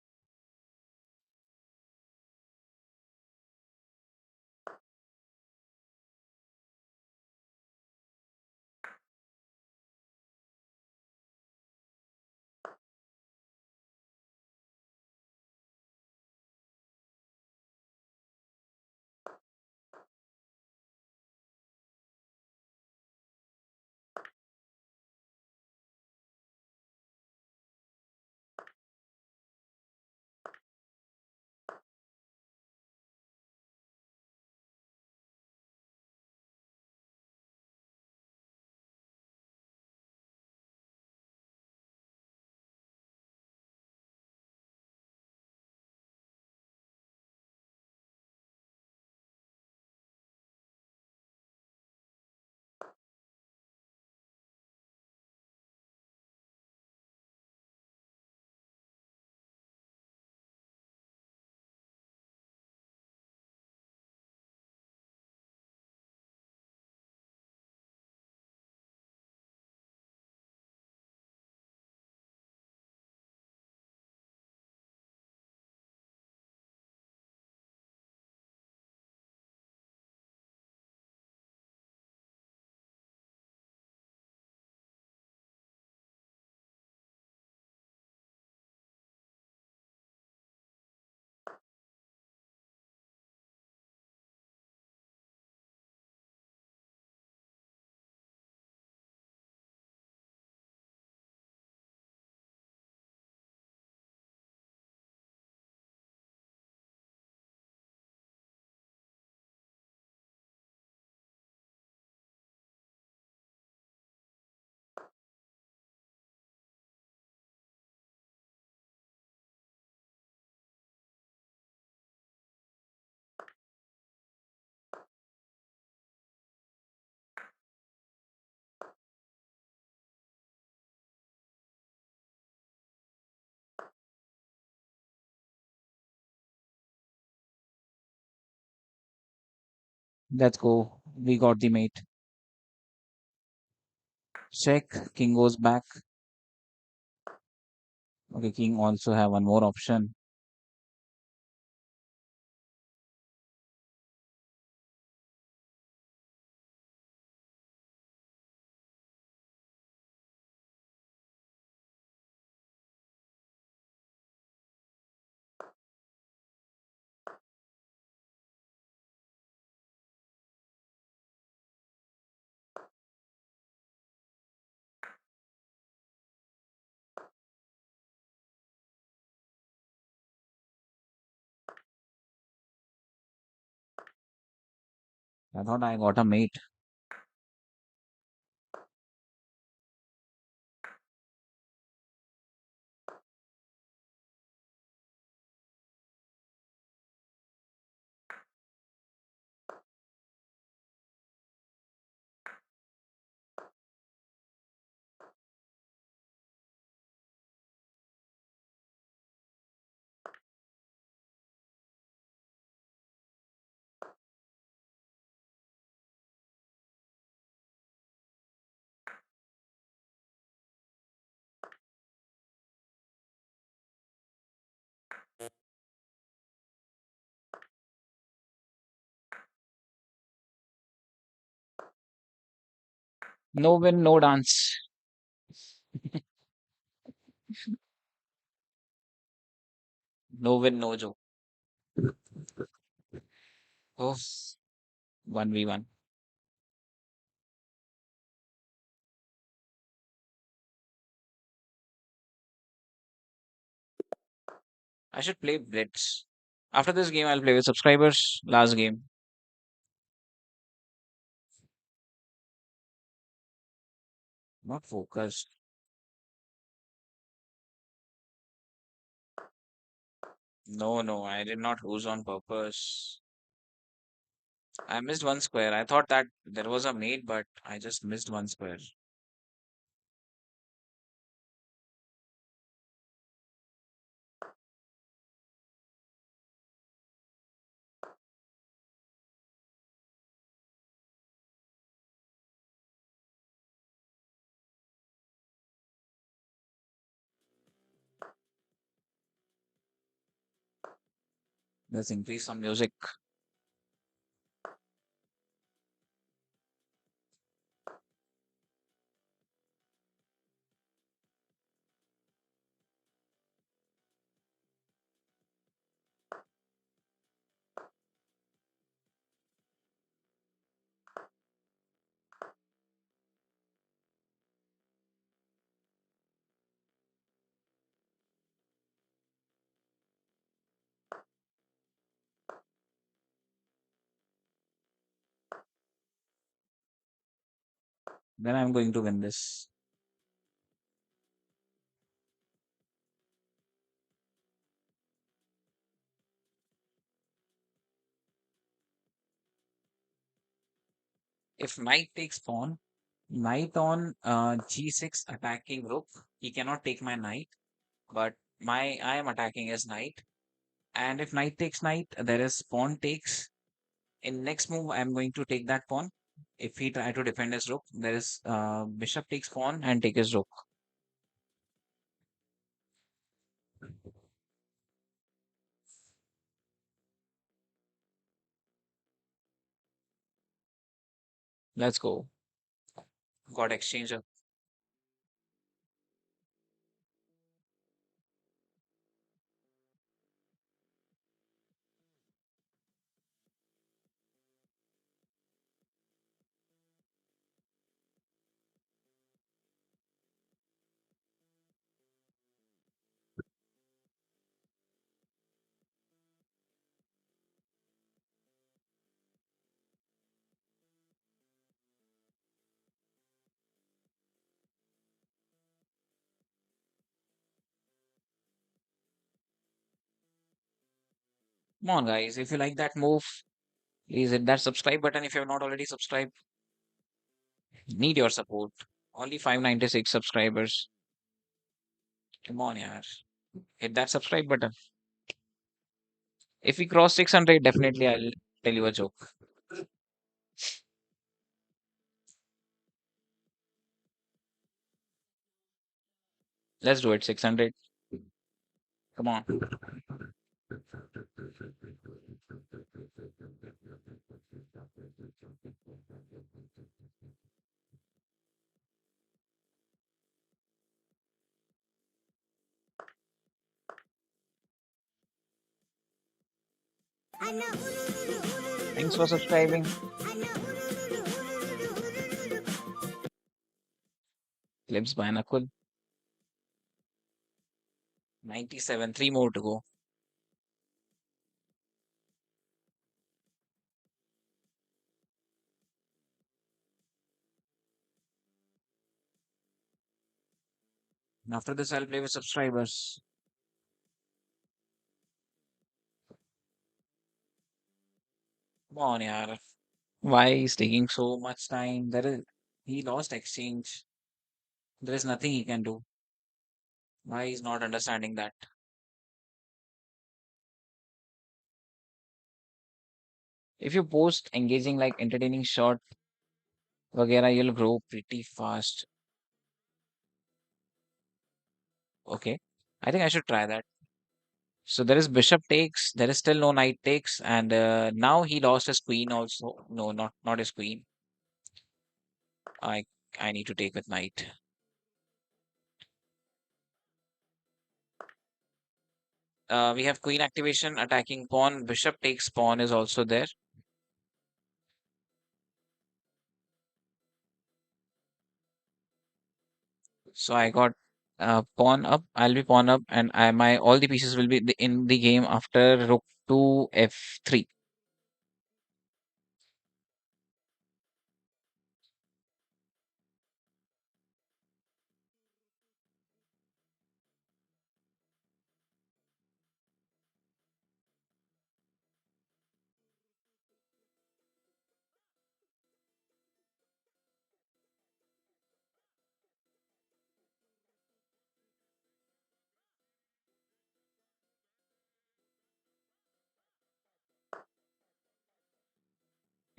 Let's go. We got the mate. Check. King goes back. Okay, king also have one more option. I thought I got a mate. No win, no dance. No win, no joke. Oh, 1v1. I should play Blitz. After this game, I'll play with subscribers. Last game. Not focused. No, no, I did not lose on purpose. I missed one square. I thought that there was a mate, but I just missed one square. Let's increase some music. Then I'm going to win this. If knight takes pawn, knight on g6 attacking rook, he cannot take my knight, but I am attacking his knight. And if knight takes knight, there is pawn takes. In next move, I'm going to take that pawn. If he try to defend his rook, there is bishop takes pawn and take his rook. Let's go. Got exchanger. Come on, guys. If you like that move, please hit that subscribe button. If you have not already subscribed, need your support. Only 596 subscribers. Come on, yaar. Hit that subscribe button. If we cross 600, definitely I'll tell you a joke. Let's do it. 600. Come on. Thanks for subscribing. Clips by Nakul. 97. Three more to go. And after this, I'll play with subscribers. Come on, yaar. Why is taking so much time? He lost exchange. There is nothing he can do. Why is not understanding that? If you post engaging like entertaining short वगैरह, you'll grow pretty fast. Okay. I think I should try that. So there is bishop takes. There is still no knight takes, and now he lost his queen also. No, not his queen. I I need to take with knight. We have queen activation, attacking pawn. Bishop takes pawn is also there. So I got pawn up. I'll be pawn up, and my all the pieces will be in the game after rook to f3.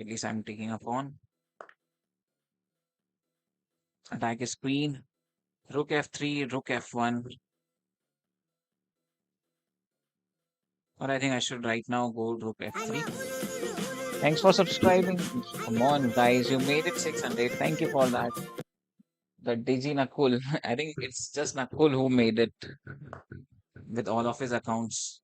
At least I'm taking a pawn. Attack is queen. Rook f3, rook f1. Or I think I should right now go rook f3. Thanks for subscribing. Come on, guys, you made it 600. Thank you for that. The Digi Nakul. I think it's just Nakul who made it with all of his accounts.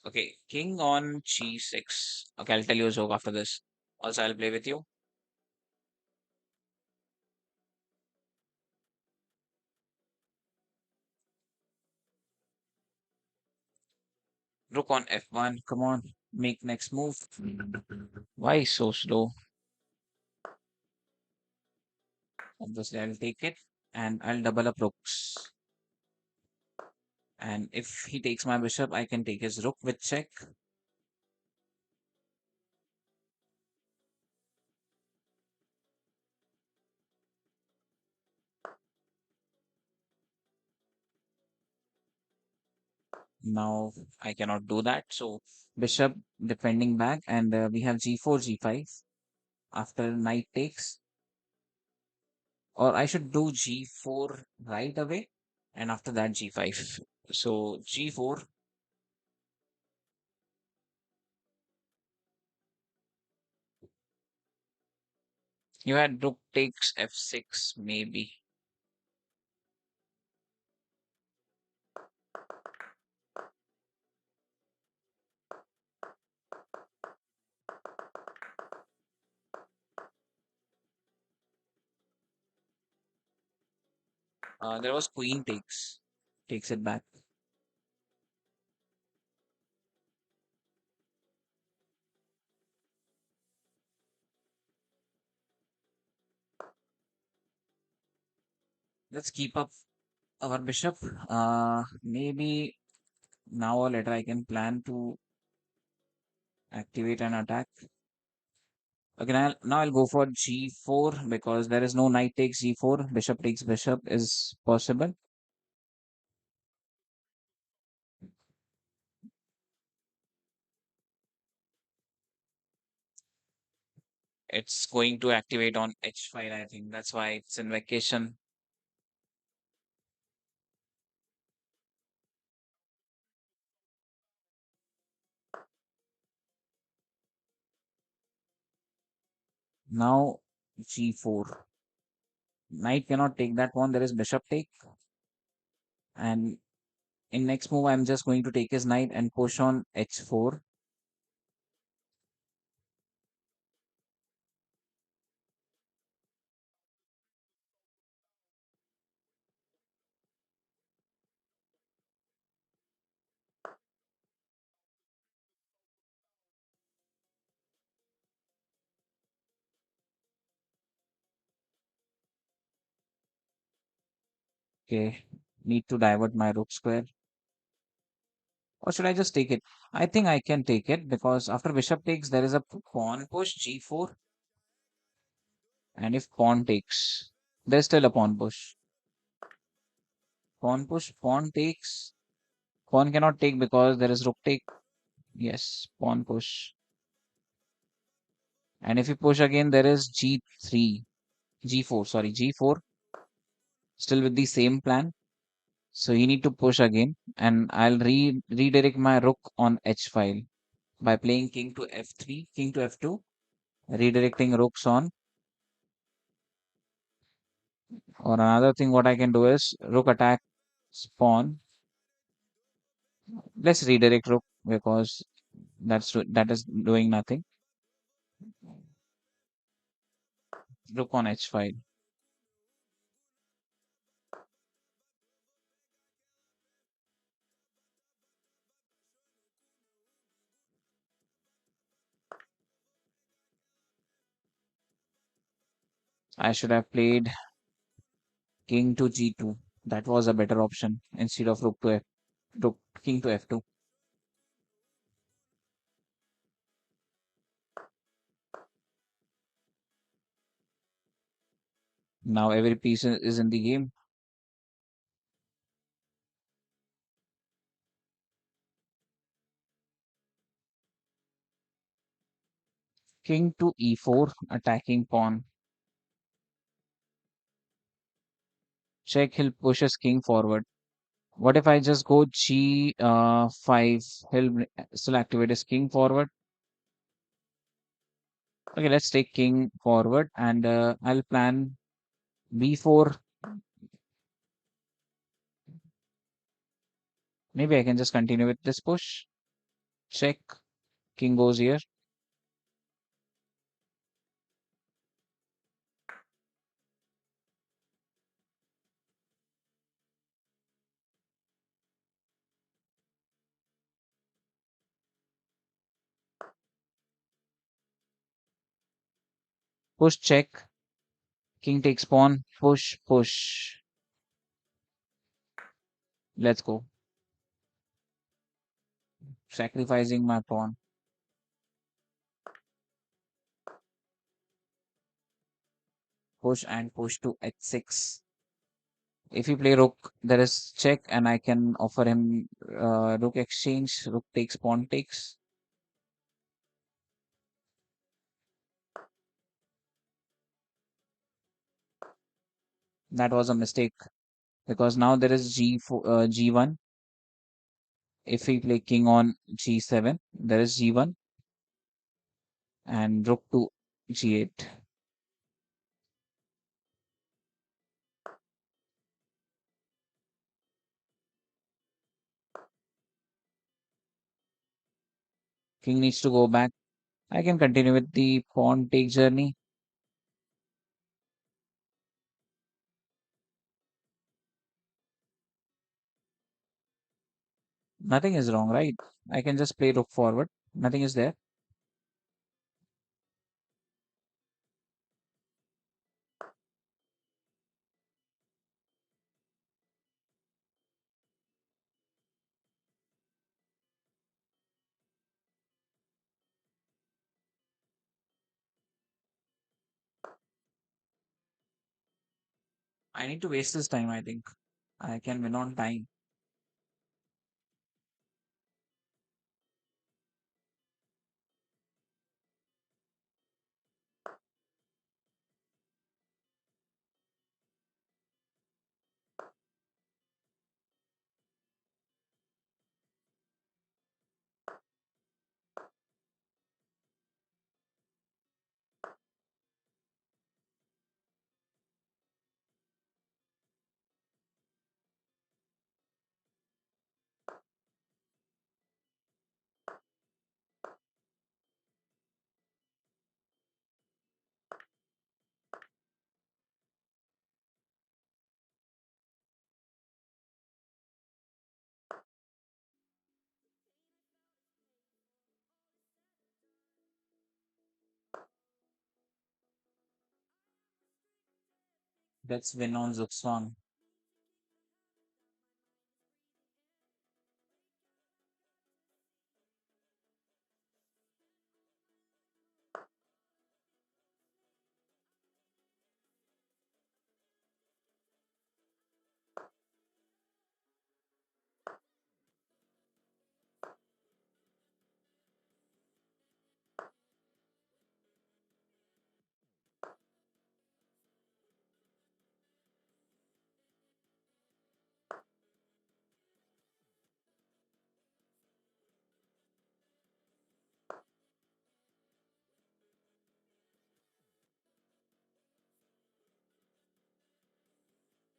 Okay, king on g6. Okay, I'll tell you a joke after this. Also, I'll play with you. Rook on f1. Come on, make next move. Why so slow? Obviously, I'll take it and I'll double up rooks. And if he takes my bishop, I can take his rook with check. Now I cannot do that. So bishop defending back, and we have g4, g5 after knight takes. Or I should do g4 right away, and after that g5. So g4. You had rook takes f6 maybe. There was queen takes it back. Let's keep up our bishop. Maybe now or later I can plan to activate an attack. Okay, now I'll go for g4 because there is no knight takes g4. Bishop takes bishop is possible. It's going to activate on h5, I think. That's why it's in vacation. Now g4. Knight cannot take that one. There is bishop take. And in next move, I'm just going to take his knight and push on h4. Okay. Need to divert my rook square. Or should I just take it? I think I can take it because after bishop takes, there is a pawn push g4. And if pawn takes, there's still a pawn push. Pawn push, pawn takes. Pawn cannot take because there is rook take. Yes, pawn push. And if you push again, there is g3, g4, sorry, g4. Still with the same plan. So you need to push again. And I'll redirect my rook on h file by playing king to f3, king to f2, redirecting rooks on. Or another thing, what I can do is rook attack pawn. Let's redirect rook because that is doing nothing. Rook on h5. I should have played king to g2. That was a better option instead of rook king to f2. Now every piece is in the game. King to e4, attacking pawn. Check, he'll push his king forward. What if I just go g5? He'll still activate his king forward. Okay, let's take king forward and I'll plan b4. Maybe I can just continue with this push. Check, king goes here. Push, check. King takes pawn. Push, push. Let's go. Sacrificing my pawn. Push and push to h6. If you play rook, there is check, and I can offer him rook exchange. Rook takes, pawn takes. That was a mistake because now there is g4, g1. If we play king on g7, there is g1 and rook to g8. King needs to go back. I can continue with the pawn take journey. Nothing is wrong, right? I can just play rook forward. Nothing is there. I need to waste this time, I think. I can win on time. Let's win on Zuxwang.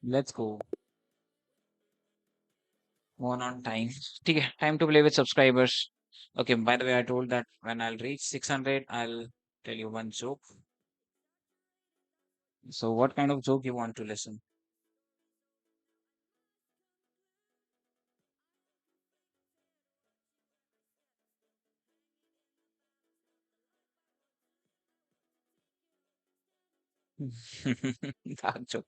Let's go. One on time. Okay, time to play with subscribers. Okay, by the way, I told that when I'll reach 600, I'll tell you one joke. So, what kind of joke you want to listen? Dark joke.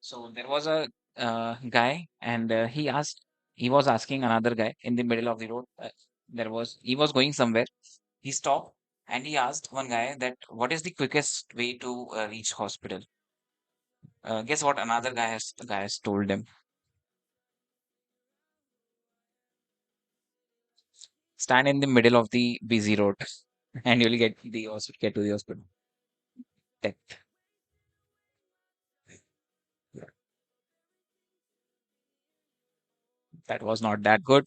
So, there was a guy, and he was asking another guy in the middle of the road. He was going somewhere. He stopped and he asked one guy that what is the quickest way to reach hospital? Guess what another guy has told him? Stand in the middle of the busy road and you'll get to the hospital. Death. That was not that good,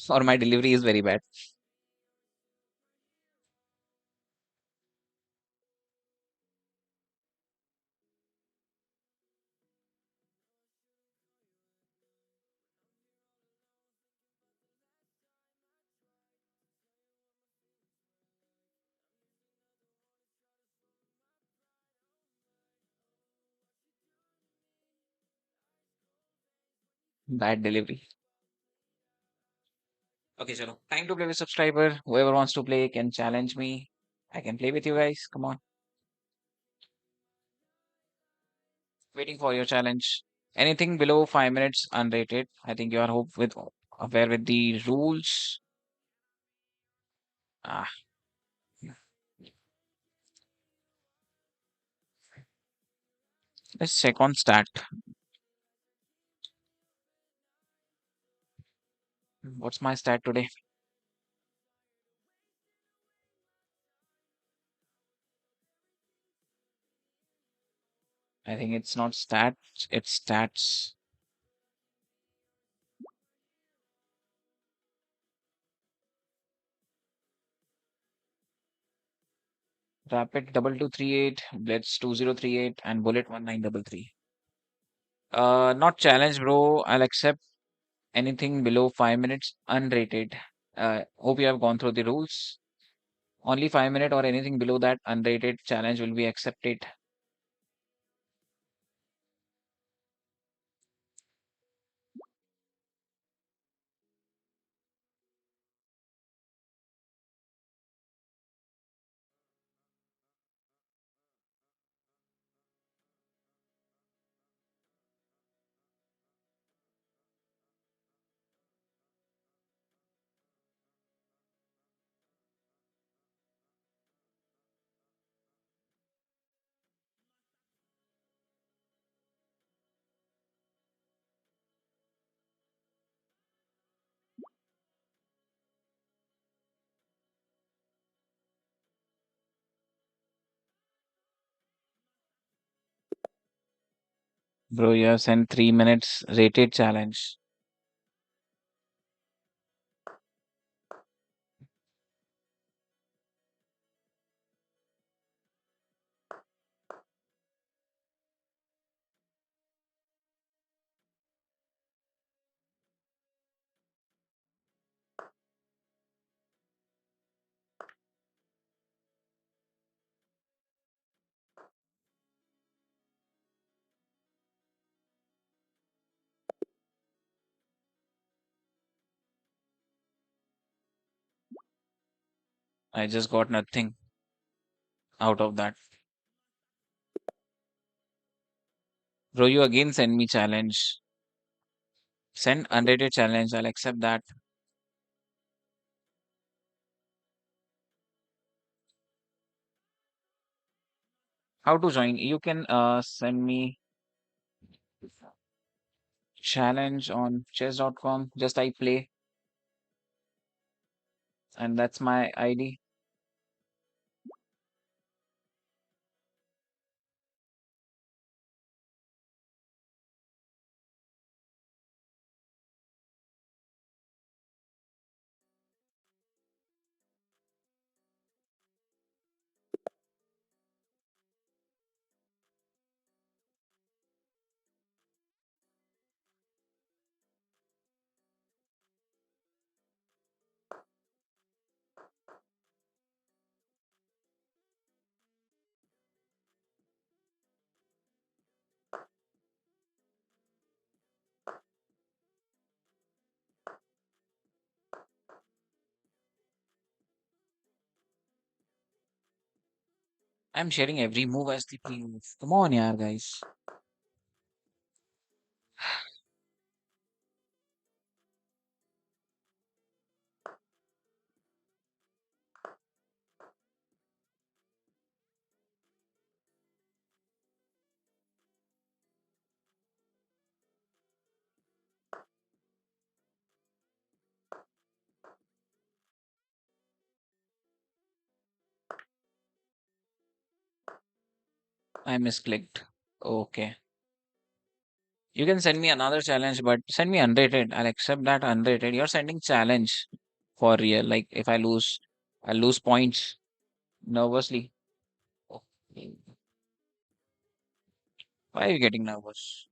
or my delivery is very bad. Bad delivery. Okay, chalo. Time to play with subscriber. Whoever wants to play can challenge me. I can play with you guys. Come on. Waiting for your challenge. Anything below 5 minutes unrated. I think you are aware with the rules. Ah, let's check on stat. What's my stat today? I think it's not stats, it's stats. Rapid 2238, Blitz 2038, and Bullet 1933. Not challenge, bro. I'll accept anything below 5 minutes unrated. Hope you have gone through the rules. Only 5 minute or anything below that unrated challenge will be accepted. Bro, you have sent 3 minutes rated challenge. I just got nothing out of that. Bro, you again send me challenge. Send unrated challenge. I'll accept that. How to join? You can send me challenge on chess.com. Just I play, and that's my ID. I'm sharing every move as the pre-move. Come on, yaar, guys. I misclicked. Okay. You can send me another challenge, but send me unrated. I'll accept that unrated. You're sending challenge for real. Like if I lose points nervously. Okay. Why are you getting nervous?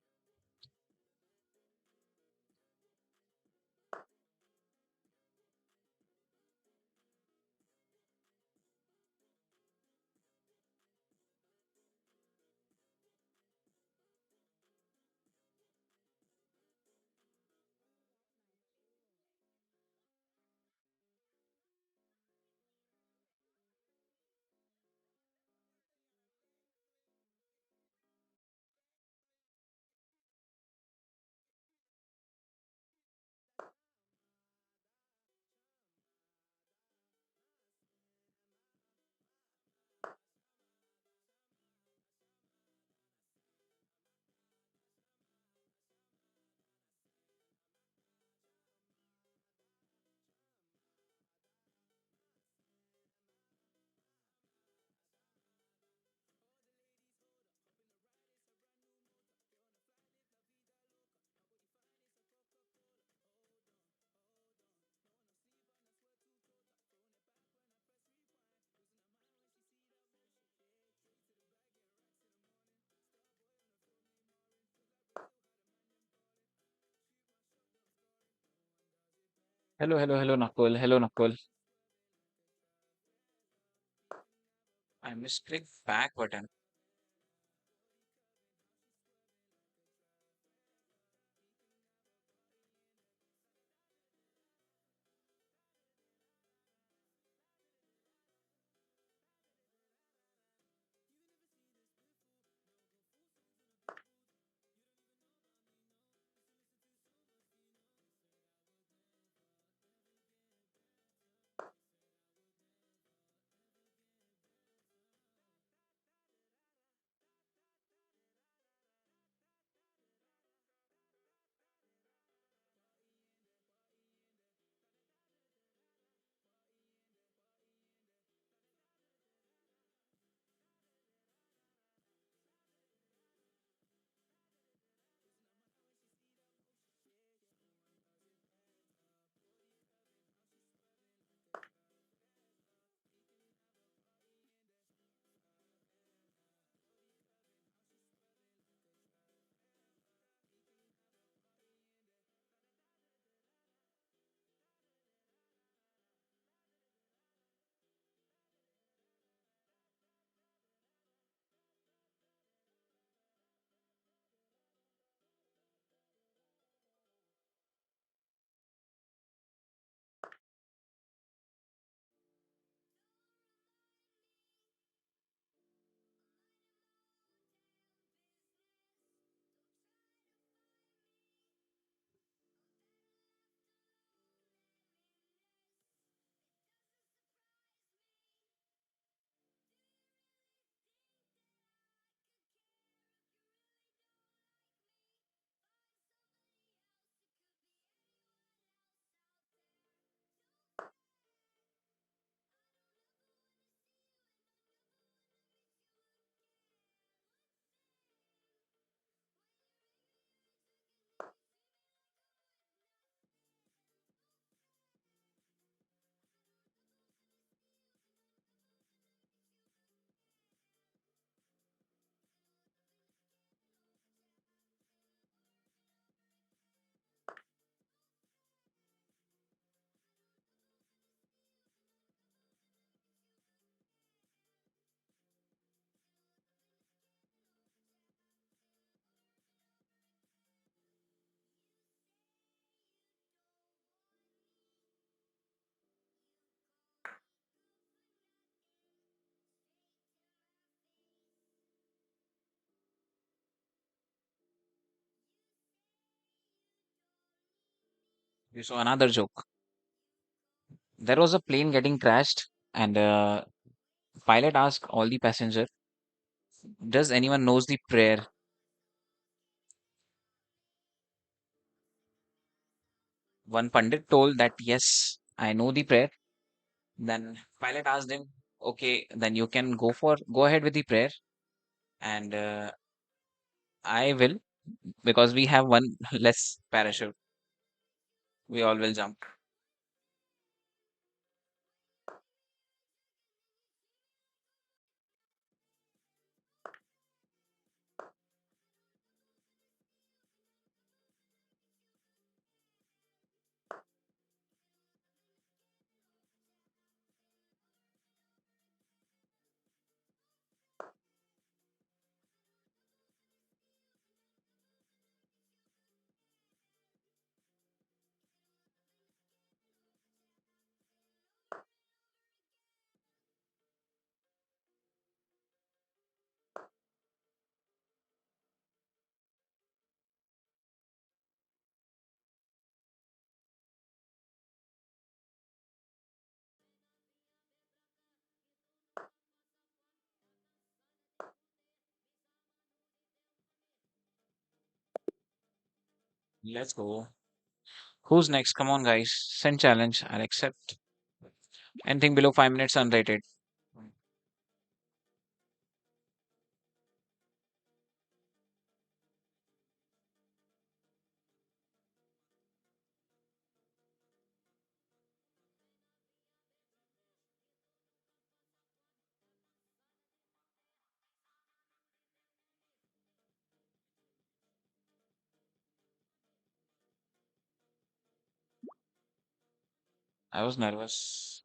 Hello, hello, hello, Nakul. Hello, Nakul. I misclicked back button. You saw another joke. There was a plane getting crashed, and pilot asked all the passenger, "Does anyone knows the prayer?" One pandit told that, "Yes, I know the prayer." Then pilot asked him, "Okay, then you can go ahead with the prayer, and I will, because we have one less parachute. We all will jump." Let's go. Who's next? Come on, guys. Send challenge. I'll accept. Anything below 5 minutes unrated. I was nervous.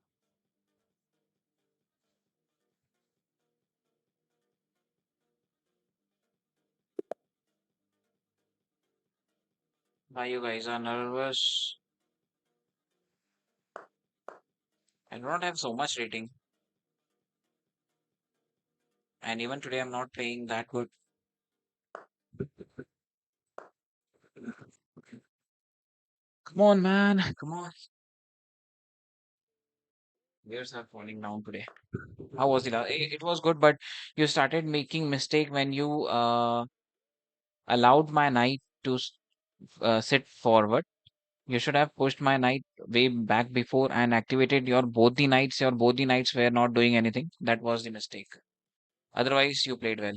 Why you guys are nervous? I do not have so much rating, and even today I'm not playing that good. Come on, man. Come on. Gears are falling down today. How was it? It was good, but you started making mistake when you allowed my knight to sit forward. You should have pushed my knight way back before and activated your both the knights. Your both the knights were not doing anything. That was the mistake. Otherwise, you played well.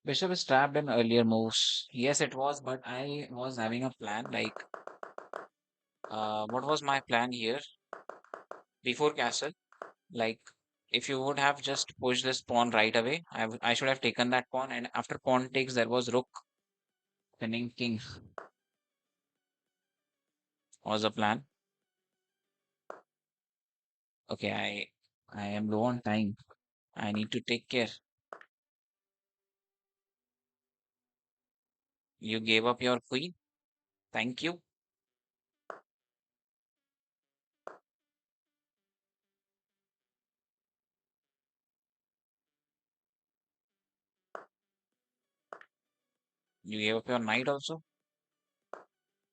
Bishop is trapped in earlier moves. Yes, it was, but I was having a plan. Like, what was my plan here before castle? Like, if you would have just pushed this pawn right away, I should have taken that pawn. And after pawn takes, there was rook, pinning king was a plan. Okay, I am low on time. I need to take care. You gave up your queen. Thank you. You gave up your knight also.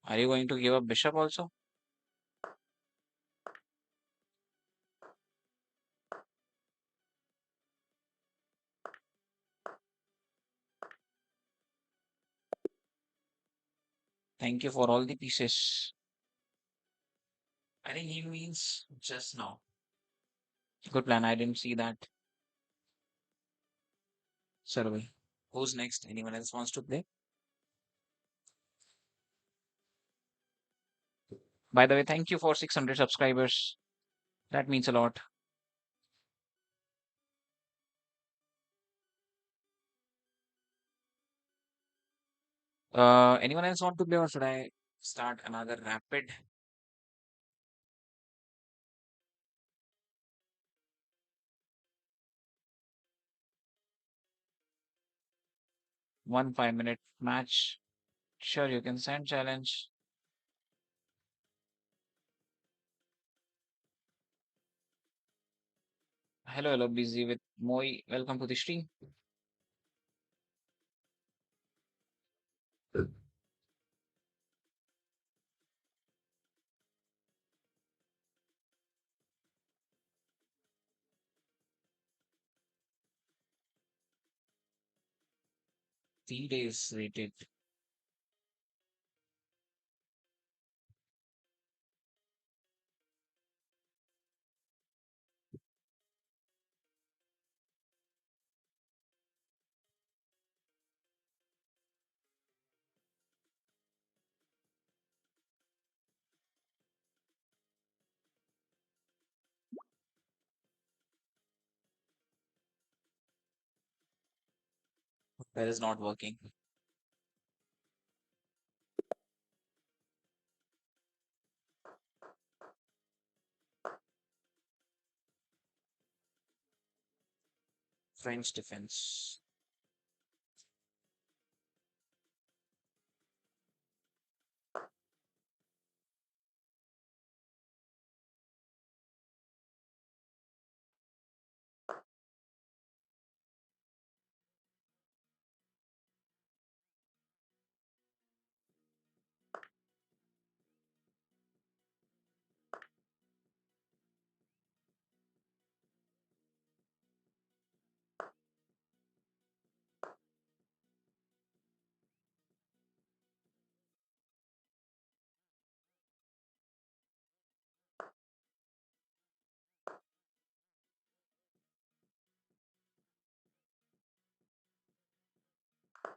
Are you going to give up bishop also? Thank you for all the pieces. I think he means just now. Good plan. I didn't see that survey. Who's next? Anyone else wants to play? By the way, thank you for 600 subscribers. That means a lot. Anyone else want to play or should I start another rapid? One 5 minute match. Sure, you can send challenge. Hello, hello, busy with Moi. Welcome to the stream. 3 days rated. That is not working. French defense.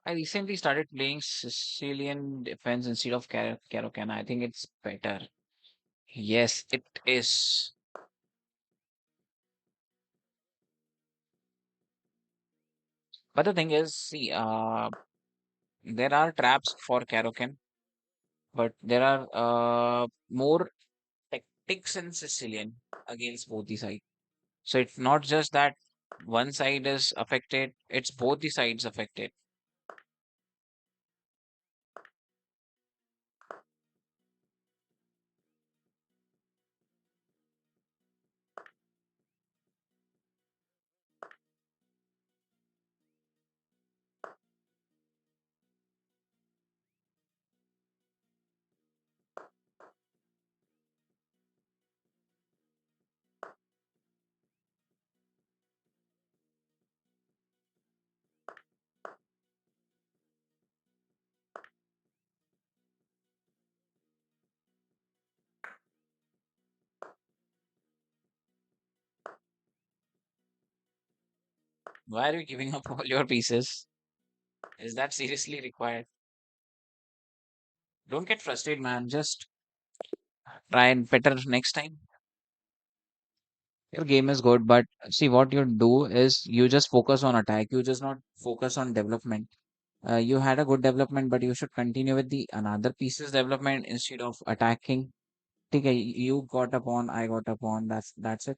I recently started playing Sicilian defense instead of Carocana. I think it's better. Yes, it is. But the thing is, see, there are traps for Carocan, but there are more tactics in Sicilian against both the sides. So it's not just that one side is affected, it's both the sides affected. Why are you giving up all your pieces? Is that seriously required? Don't get frustrated, man. Just try and better next time. Your game is good, but see what you do is you just focus on attack. You just not focus on development. You had a good development, but you should continue with the another pieces development instead of attacking. Okay, you got a pawn, I got a pawn. That's it.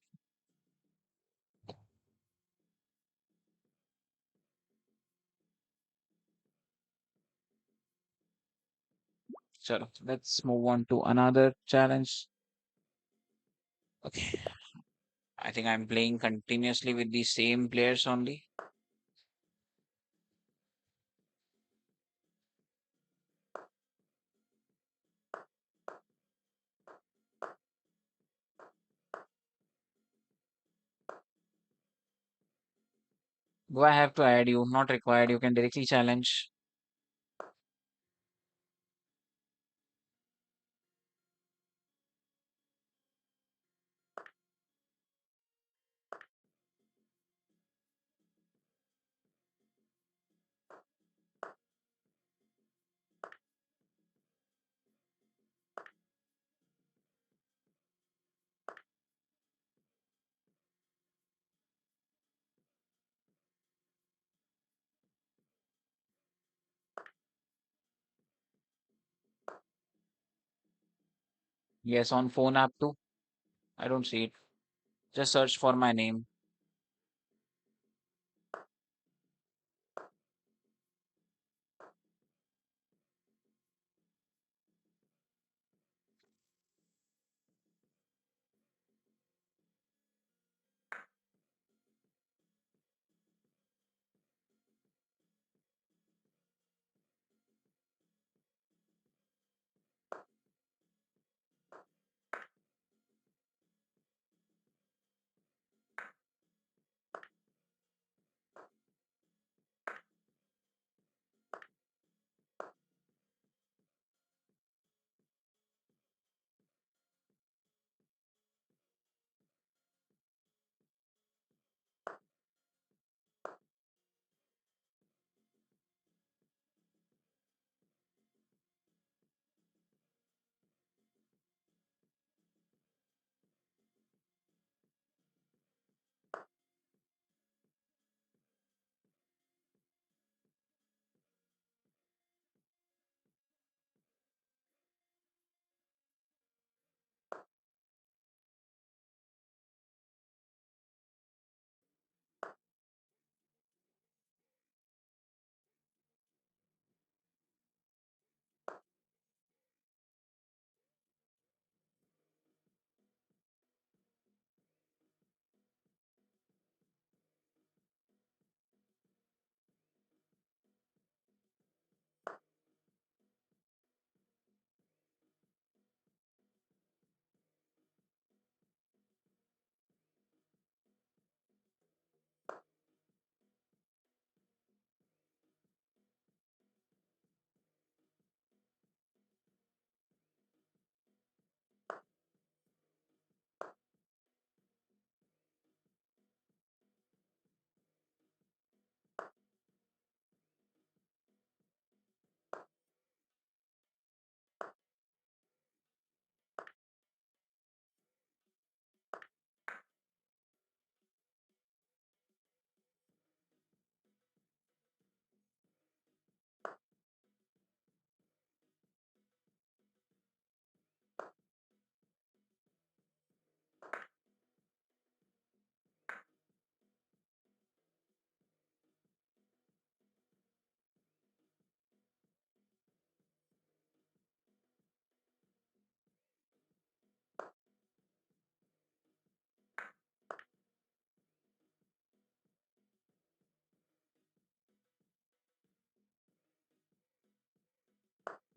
Sure. Let's move on to another challenge. Okay. I think I'm playing continuously with the same players only. Do I have to add you? Not required. You can directly challenge. Yes, on phone app too. I don't see it. Just search for my name.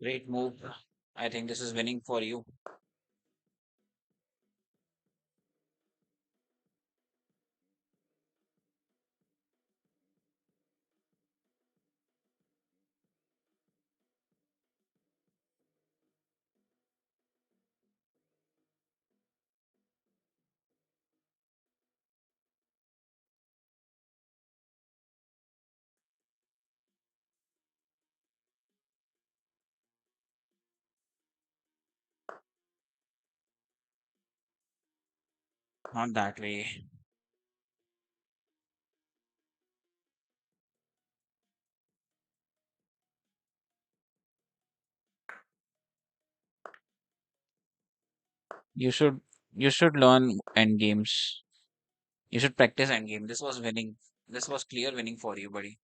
Great move. I think this is winning for you. Not that way. You should you should learn end games. You should practice end game. This was winning. This was clear winning for you, buddy.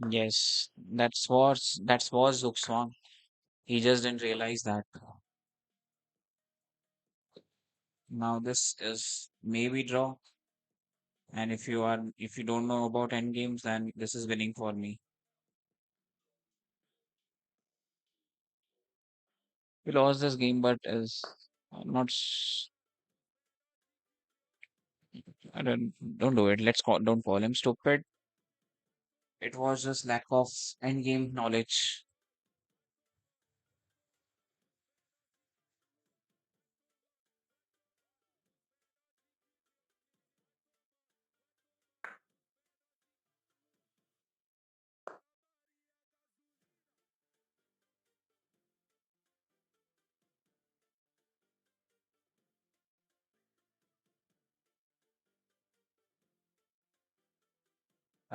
Yes, that was Zook's song. He just didn't realize that. Now this is maybe draw. And if you don't know about end games, then this is winning for me. We lost this game, but is not. I don't do it. Don't call him stupid. It was just lack of end game knowledge.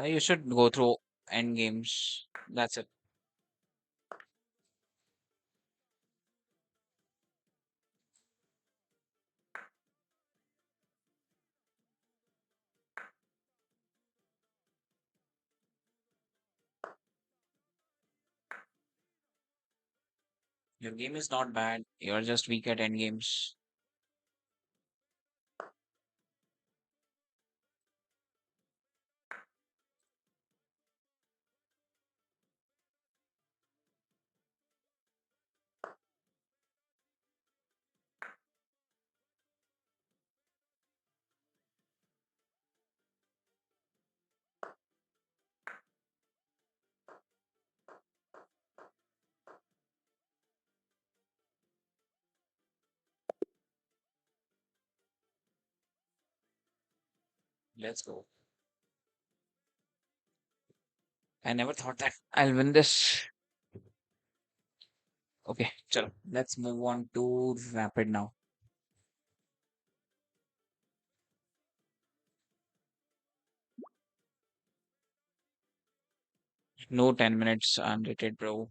You should go through end games. That's it. Your game is not bad. You're just weak at end games. Let's go. I never thought that I'll win this. Okay, chalo. Let's move on to rapid now. No 10 minutes unrated, bro.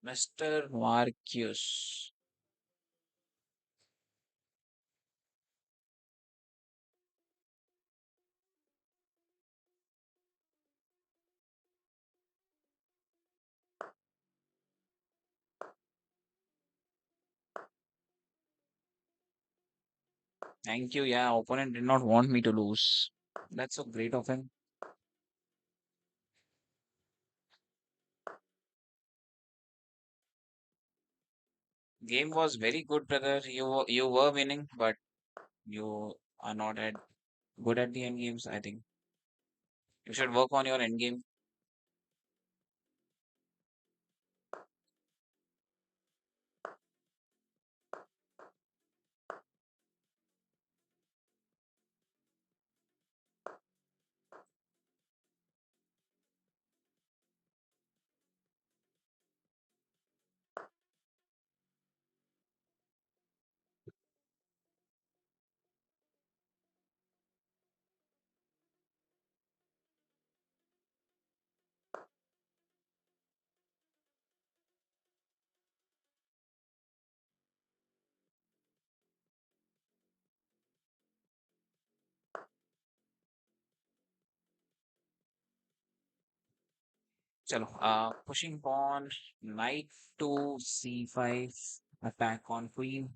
Mr. Marcus. Thank you. Yeah, opponent did not want me to lose. That's so great of him. Game was very good, brother. You were winning, but you are not at good at the end games. I think you should work on your end game. चलो, pushing pawn, knight to c5, attack on queen,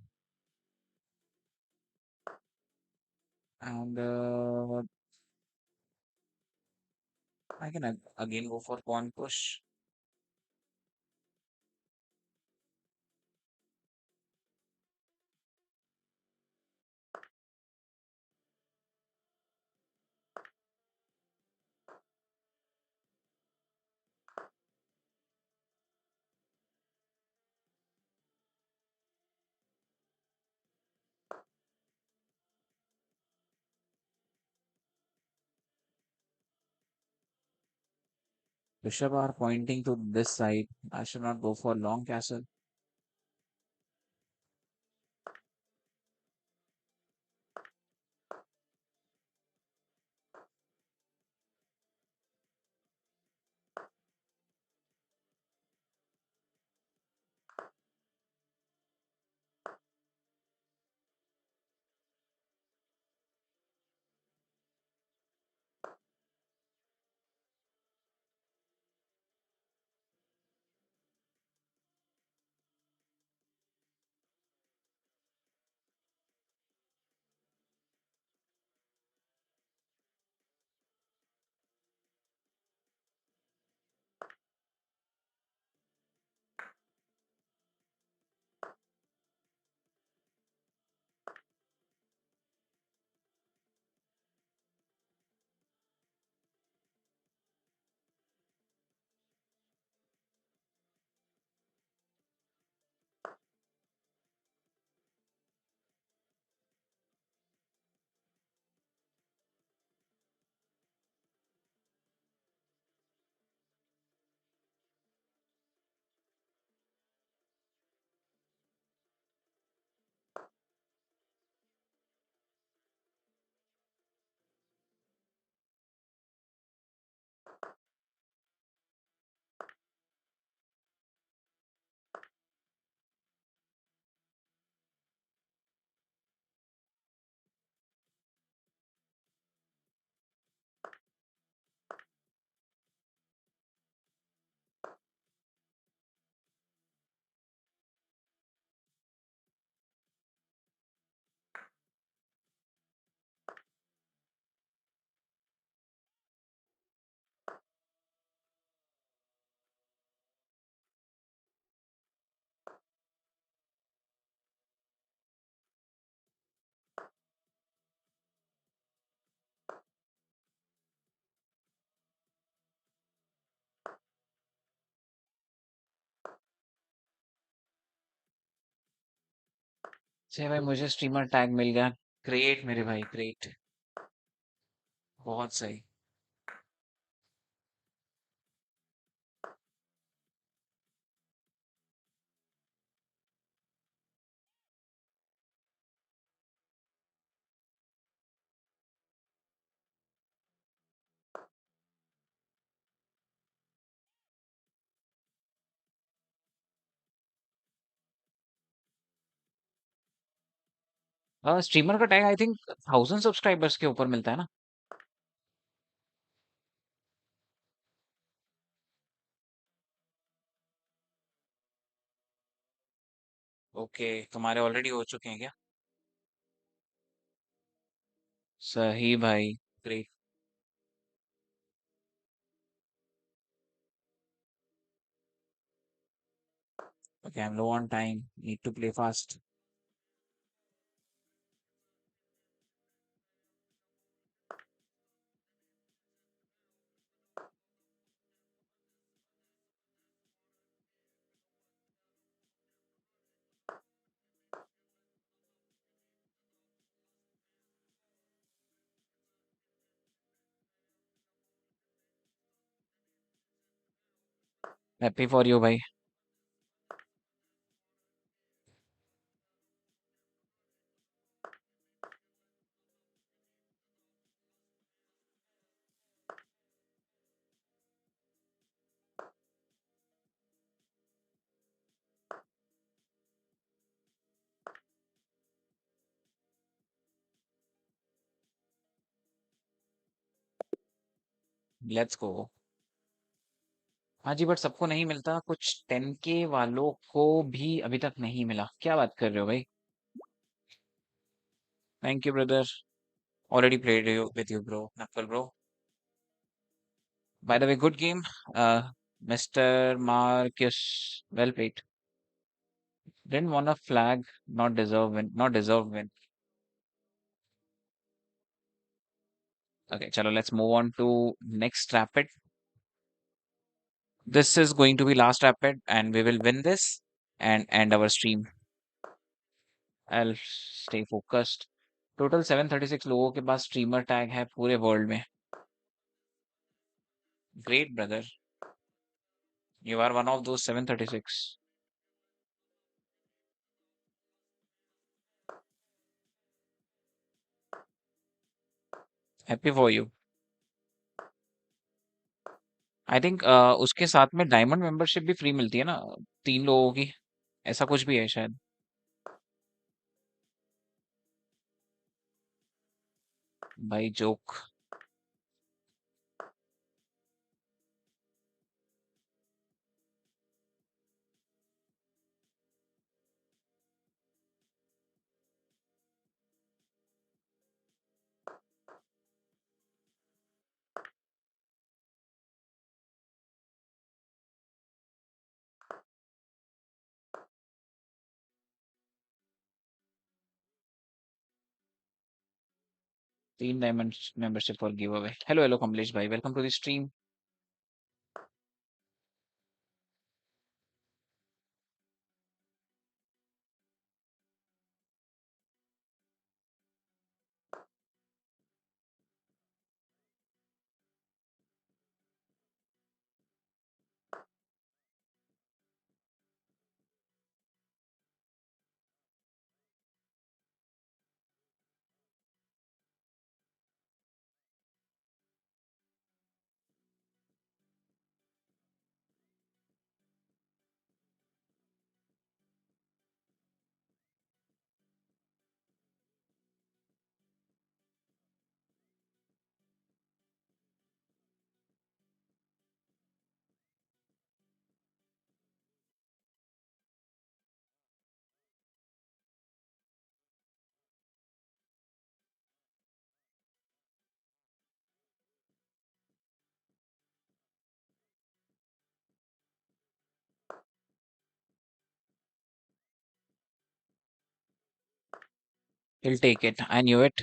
and I can again go for pawn push. Bishop are pointing to this side. I should not go for long castle. से भाई मुझे streamer tag मिल गया। Great मेरे भाई, great. बहुत सही। Streamer का tag I think 1000 subscribers के ऊपर मिलता है ना? ओके, तुम्हारे ऑलरेडी हो चुके हैं क्या? सही भाई, great. Okay, I am low on time, need to play fast. Happy for you भाई। Let's go. हाँ जी, बट सबको नहीं मिलता, कुछ 10K वालों को भी अभी तक नहीं मिला। क्या बात कर रहे हो भाई? Thank you brother. Already played with you bro, knuckle bro. By the way, good game, mister Marcus, well played. Didn't want a flag, not deserve win, not deserve win. Okay, chalo, let's move on to next rapid. This is going to be last rapid, and we will win this and end our stream. I'll stay focused. Total 736 लोगों के पास streamer tag है पूरे world में। Great brother, you are one of those 736। Happy for you. I think उसके साथ में diamond membership भी free मिलती है ना, 3 लोगों की, ऐसा कुछ भी है शायद। भाई joke. 3 diamond membership for give away. Hello hello Kamlesh भाई, welcome to the stream. He'll take it, I knew it.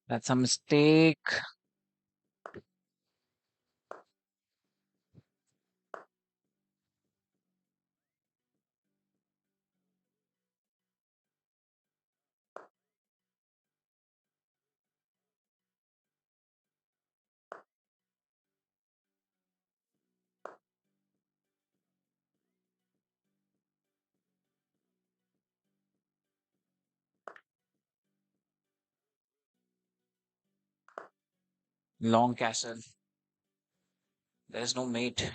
That's a mistake. Long castle. There is no mate.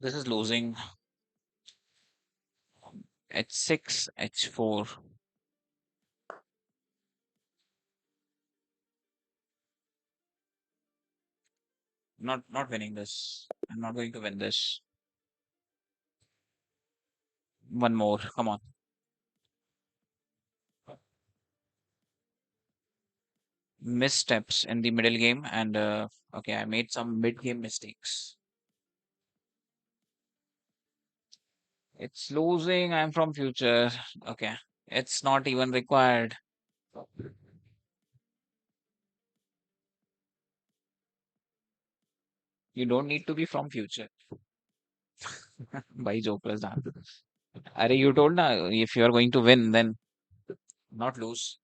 This is losing. H6, H4. Not winning this. I'm not going to win this. One more. Come on. Missteps in the middle game, and okay, I made some mid game mistakes. It's losing. I'm from future. Okay. It's not even required. You don't need to be from future. By Joe plus dance. Are you told na if you are going to win, then not lose.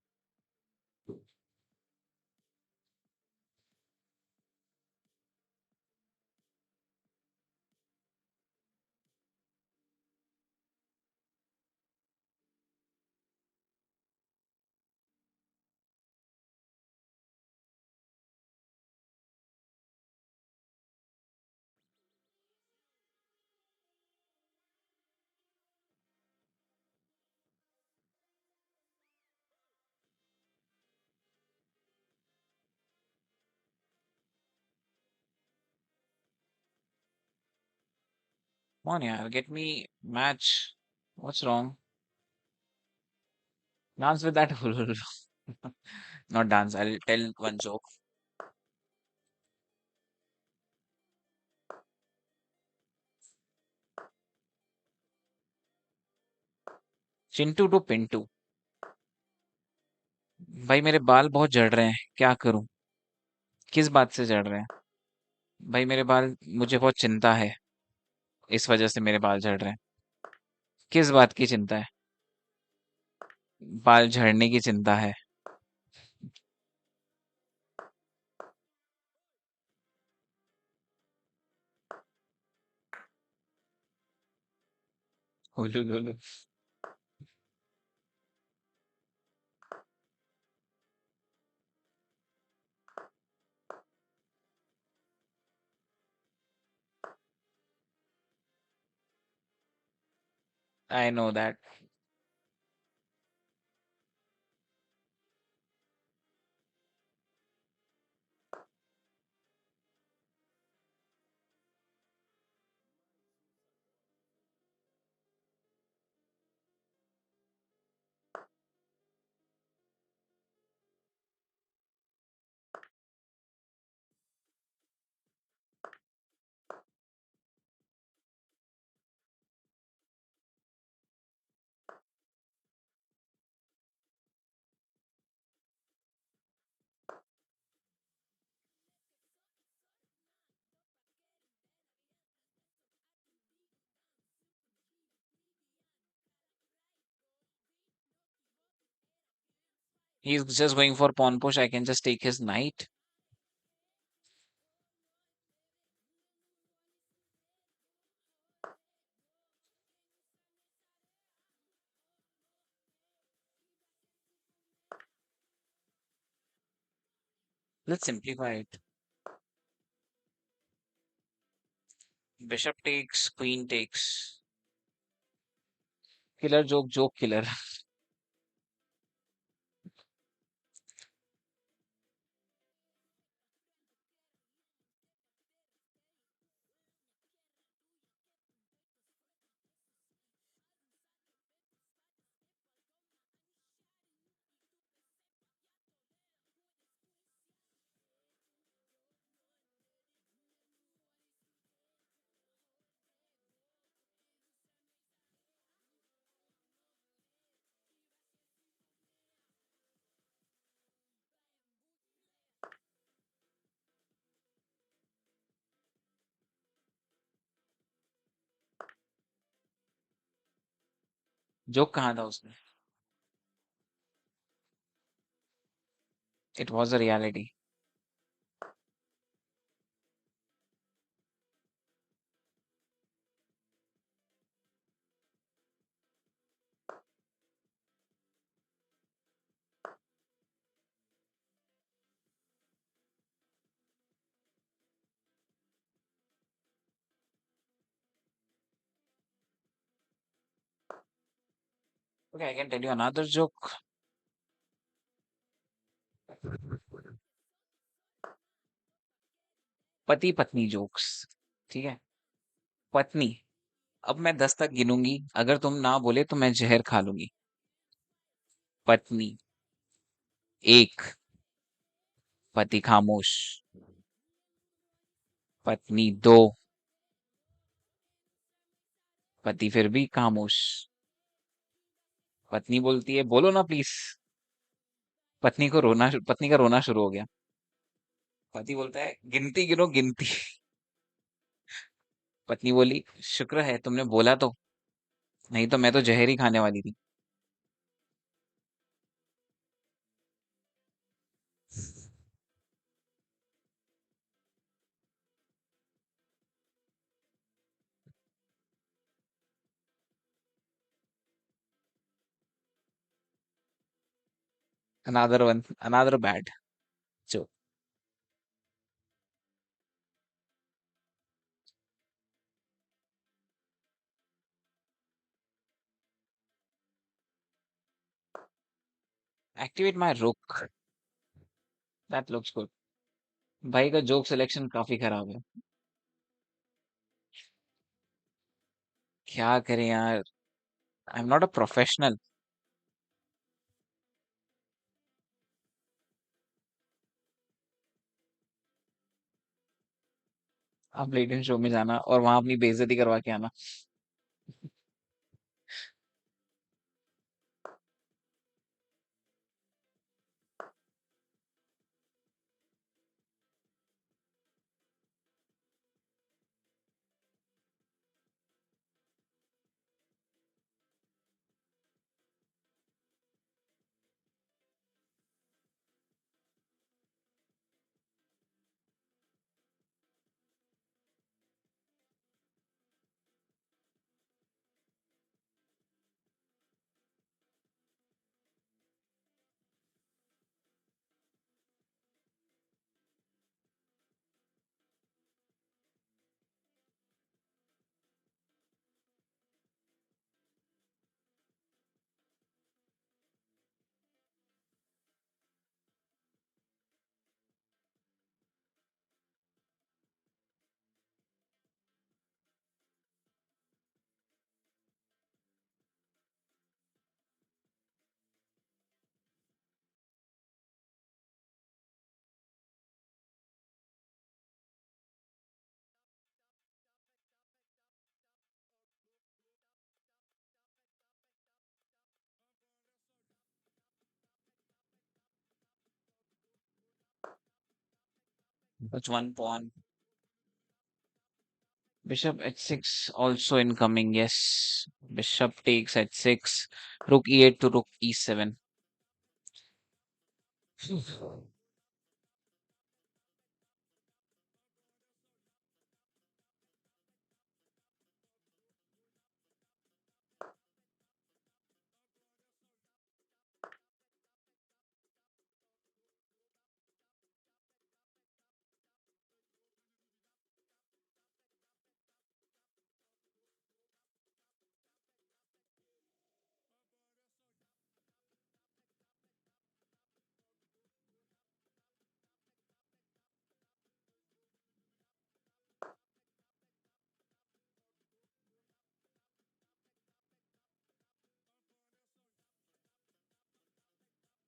Come on, yeah, get me match. What's wrong? Dance with that. Not dance. I'll tell one joke. Chintu to Pintu. भाई मेरे बाल बहुत झड़ रहे हैं, क्या करूं? किस बात से झड़ रहे हैं? भाई मेरे बाल, मुझे बहुत चिंता है, इस वजह से मेरे बाल झड़ रहे हैं। किस बात की चिंता है? बाल झड़ने की चिंता है। Hulu Lulu. I know that. He's just going for pawn push. I can just take his knight. Let's simplify it. Bishop takes, queen takes. Killer joke, joke killer. Joke कहाँ था उसमें? It was a reality. Okay, I can tell you another joke. पति पत्नी jokes. ठीक है। पत्नी, अब मैं 10 तक गिनूंगी, अगर तुम ना बोले तो मैं जहर खा लूंगी। पत्नी एक, पति खामोश। पत्नी दो, पति फिर भी खामोश। पत्नी बोलती है बोलो ना प्लीज। पत्नी का रोना शुरू हो गया। पति बोलता है गिनती गिनो गिनती। पत्नी बोली शुक्र है तुमने बोला तो, नहीं तो मैं तो जहर ही खाने वाली थी। Another one, another bad joke. Activate my rook. That looks good. भाई का जोक सिलेक्शन काफी खराब है। क्या करें यार, I am not a professional. आप लेट इन शो में जाना और वहां अपनी बेइज्जती करवा के आना। That's one pawn. Bishop h6 also incoming. Yes. Bishop takes h6. Rook e8 to rook e7.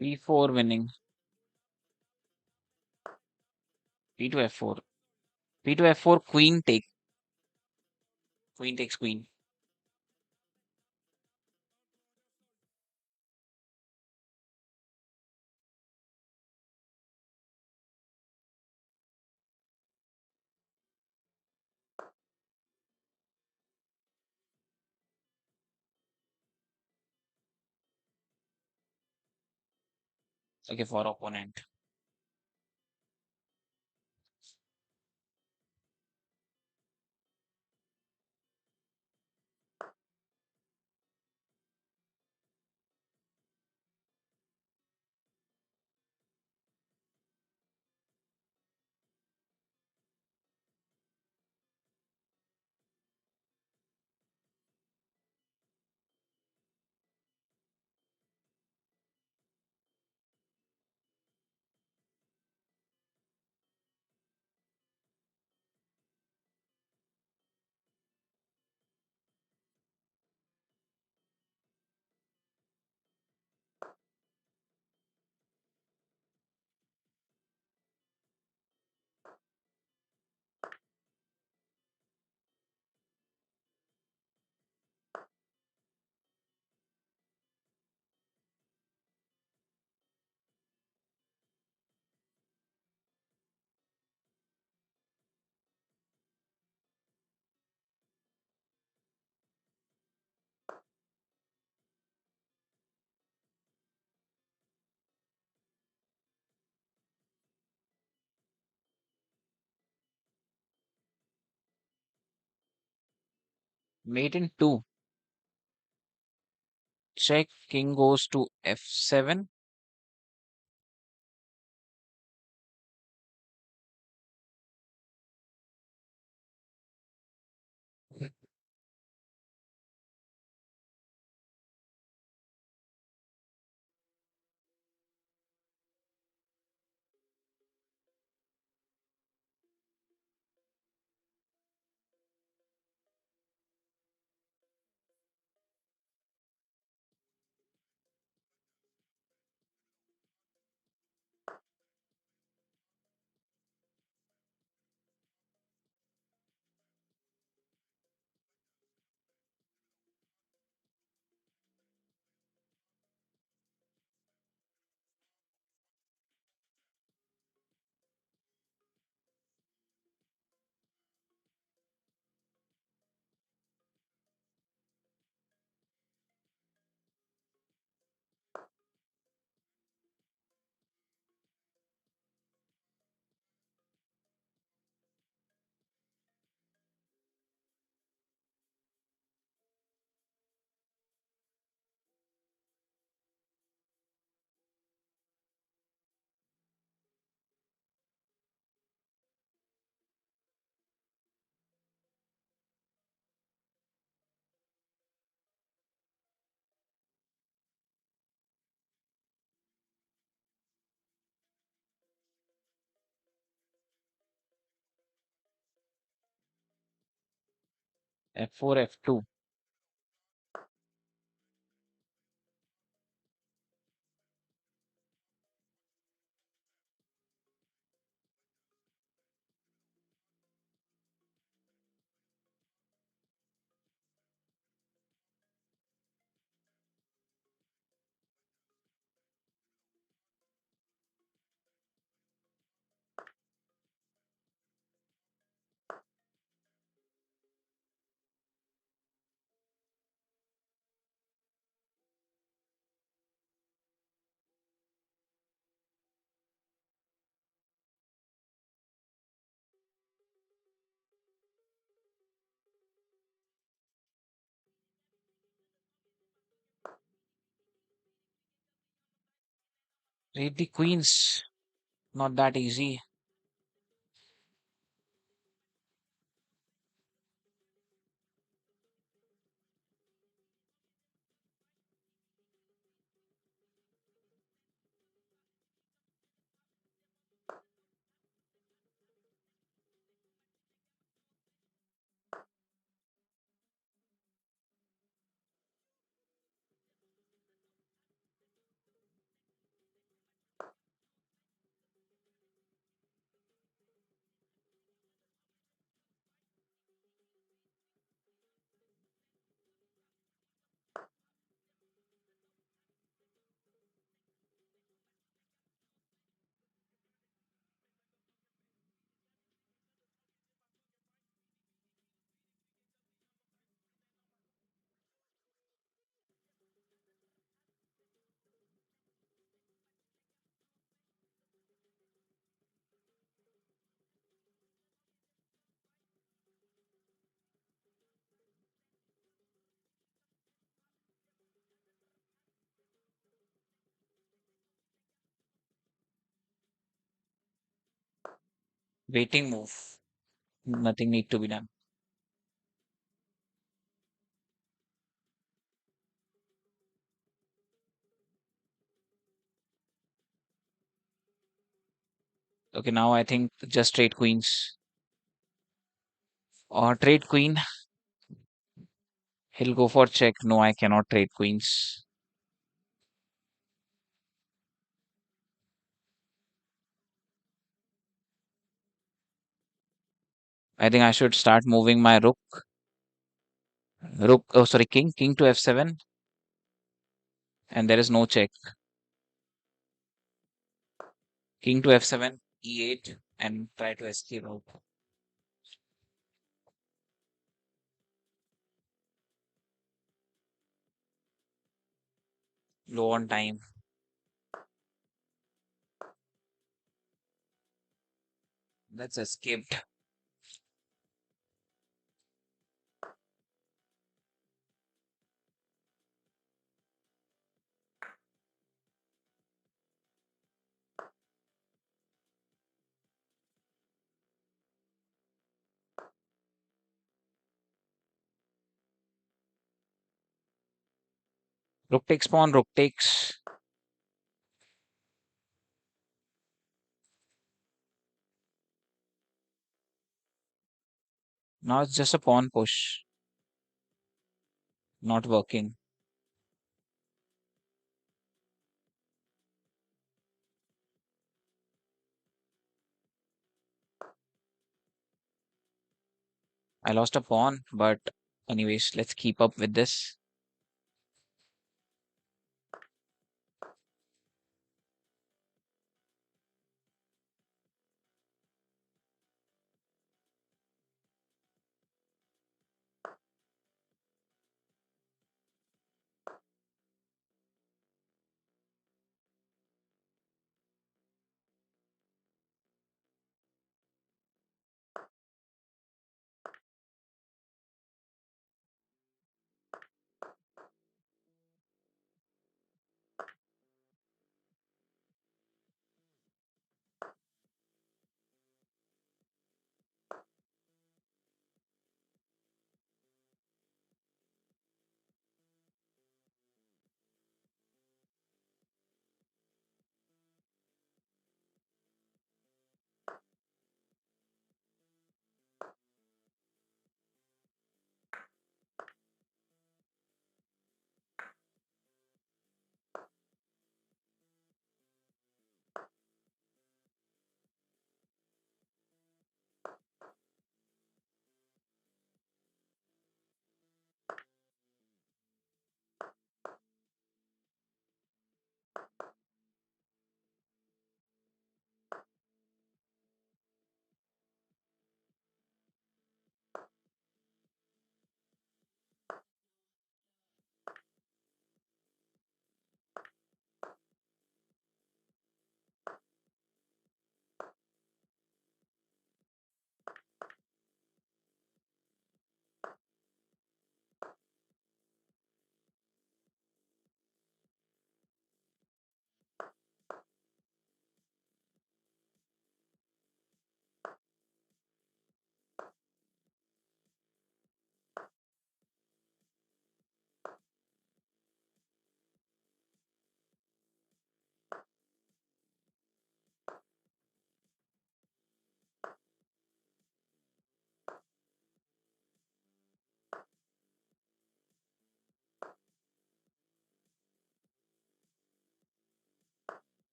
b4 winning. b to f4. b to f4, queen take. Queen takes queen. Okay, for opponent. Mate in 2. Check. King goes to f7. F4, F2. Read the queens. Not that easy. Waiting move. Nothing need to be done. Okay, now I think just trade queens. Or trade queen. He'll go for check. No, I cannot trade queens. I think I should start moving my rook. Rook, oh sorry, king. King to f7. And there is no check. King to f7, e8, and try to escape out. Low on time. That's escaped. Rook takes pawn, rook takes. Now it's just a pawn push. Not working. I lost a pawn, but anyways, let's keep up with this.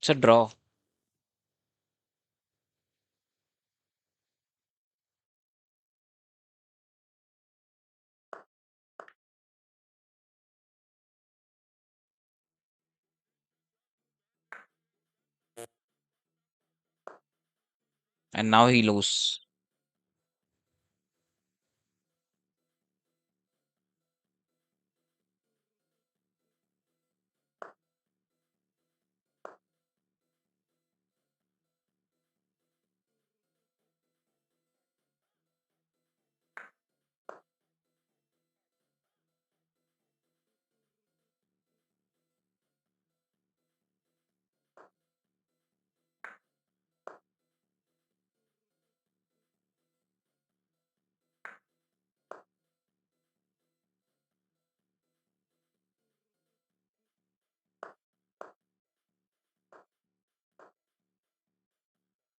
It's a draw. And now he loses.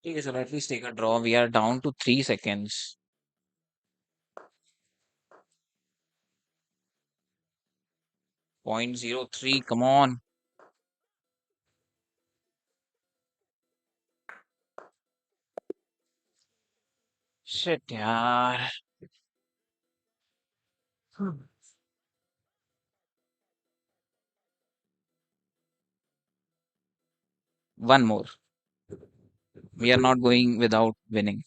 Okay, so at least take a draw. We are down to 3 seconds. Point zero 0.03. Come on. Shit, yaar. Hmm. One more. We are not going without winning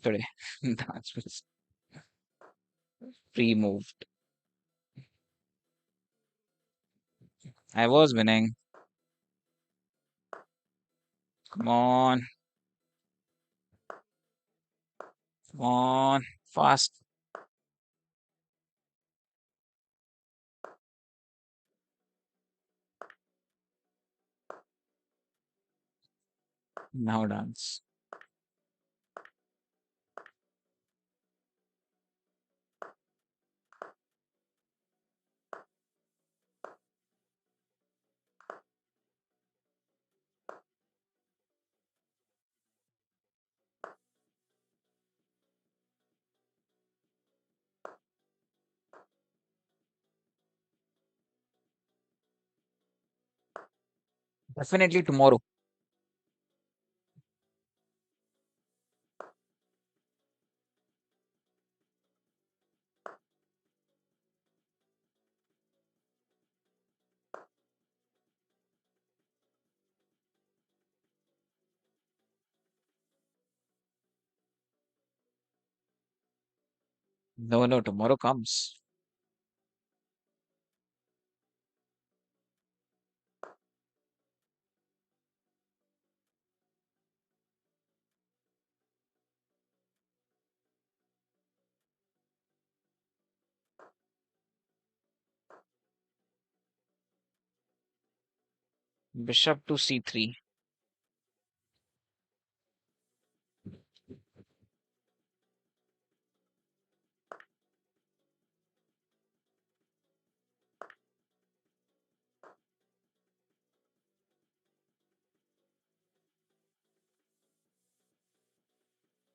today. That's just pre-moved. I was winning. Come on. Come on. Fast. Now dance. Definitely tomorrow. No, no, tomorrow comes. Bishop to c3.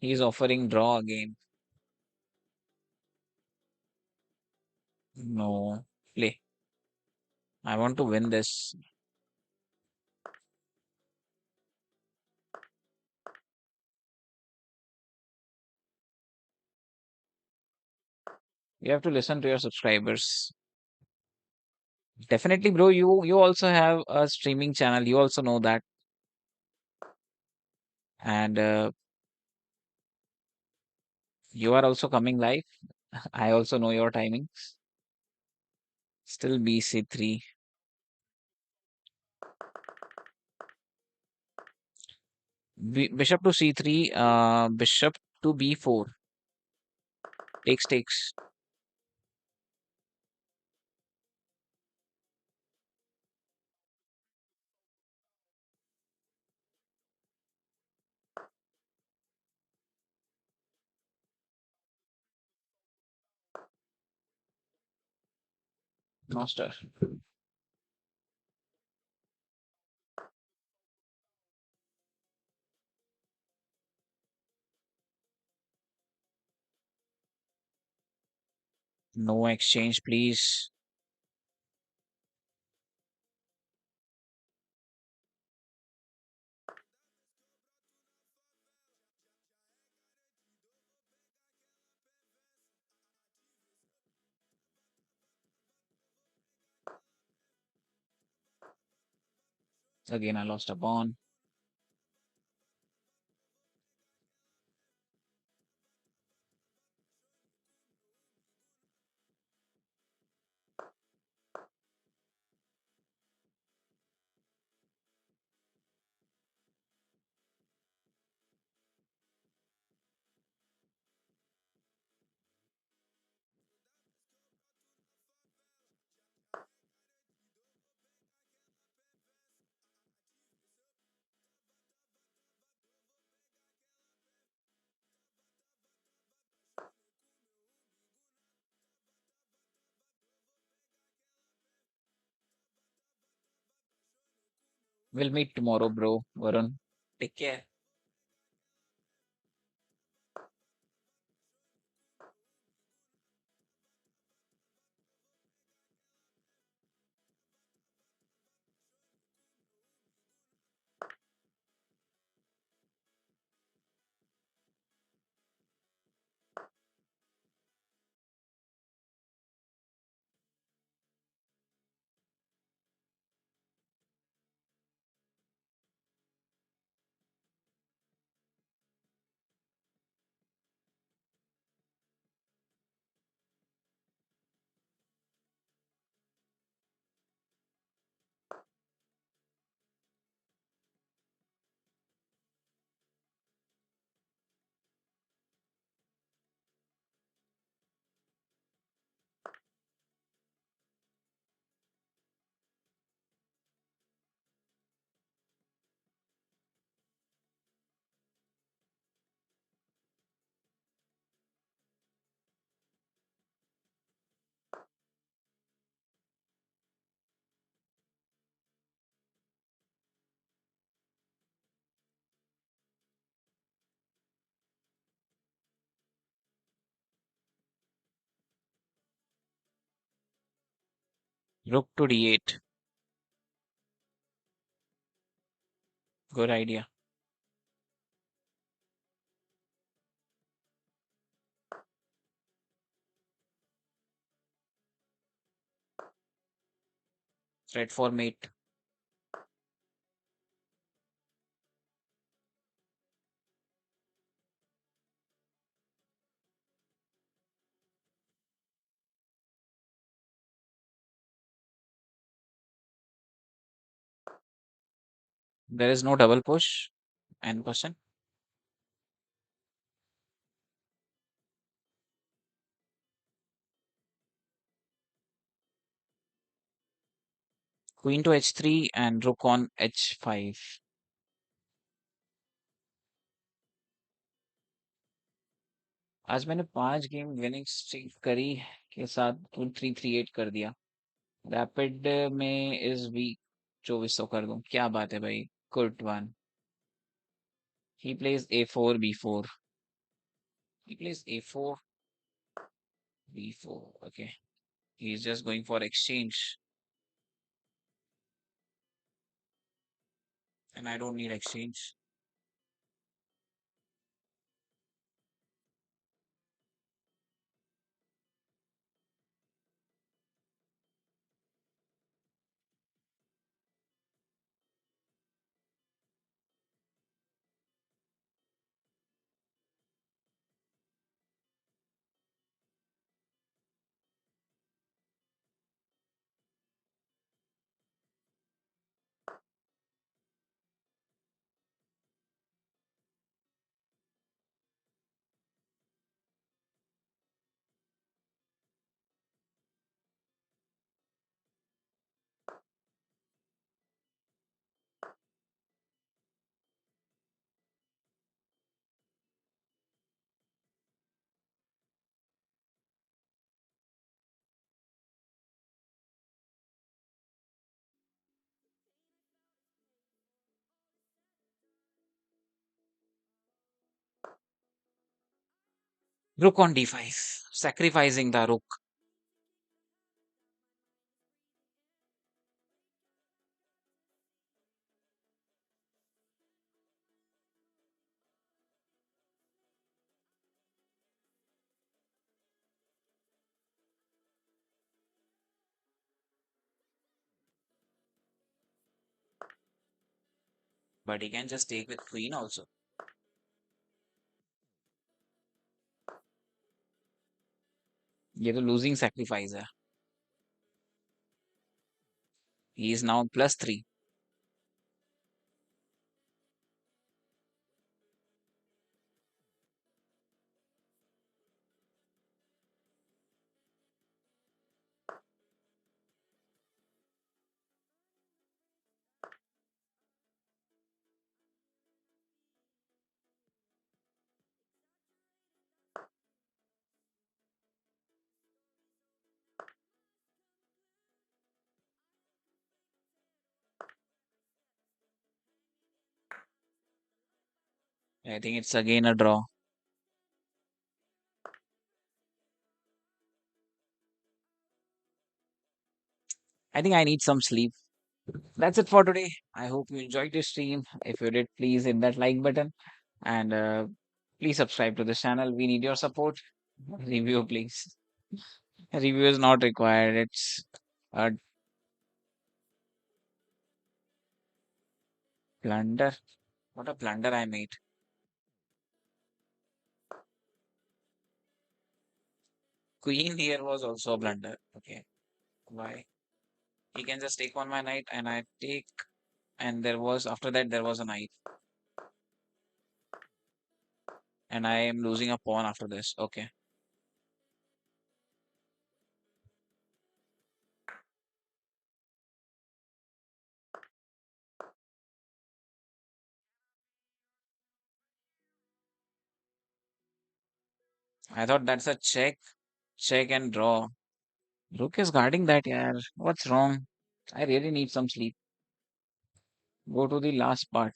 He's offering draw again. No, play. I want to win this. You have to listen to your subscribers. Definitely, bro. You also have a streaming channel. You also know that, and you are also coming live. I also know your timings. Still BC3. Bishop to C3. Bishop to B4. Takes takes. Master. No exchange, please. Again, I lost a pawn. We'll meet tomorrow, bro. Varun. Take care. Rook to D8. Good idea. Threat for mate. There is no double push. And question. Queen to h3 and rook on h5. आज मैंने 5 game winning streak करी के साथ 2-3-3-8 कर दिया। Rapid में is weak 2400 कर दूं, क्या बात है भाई। Good one. He plays a4 b4. He plays a4 b4. Okay. He's just going for exchange, and I don't need exchange. Rook on d5, sacrificing the rook. But he can just take with queen also. ये तो losing sacrifice है. He is now +3. I think it's again a draw. I think I need some sleep. That's it for today. I hope you enjoyed this stream. If you did, please hit that like button and please subscribe to this channel. We need your support. Review, please. Review is not required. It's a blunder. What a blunder I made. Queen here was also a blunder. Okay. Why? He can just take on my knight and I take, and there was, after that, there was a knight. And I am losing a pawn after this. Okay. I thought that's a check. Check and draw. Rook is guarding that, yeah. What's wrong? I really need some sleep. Go to the last part.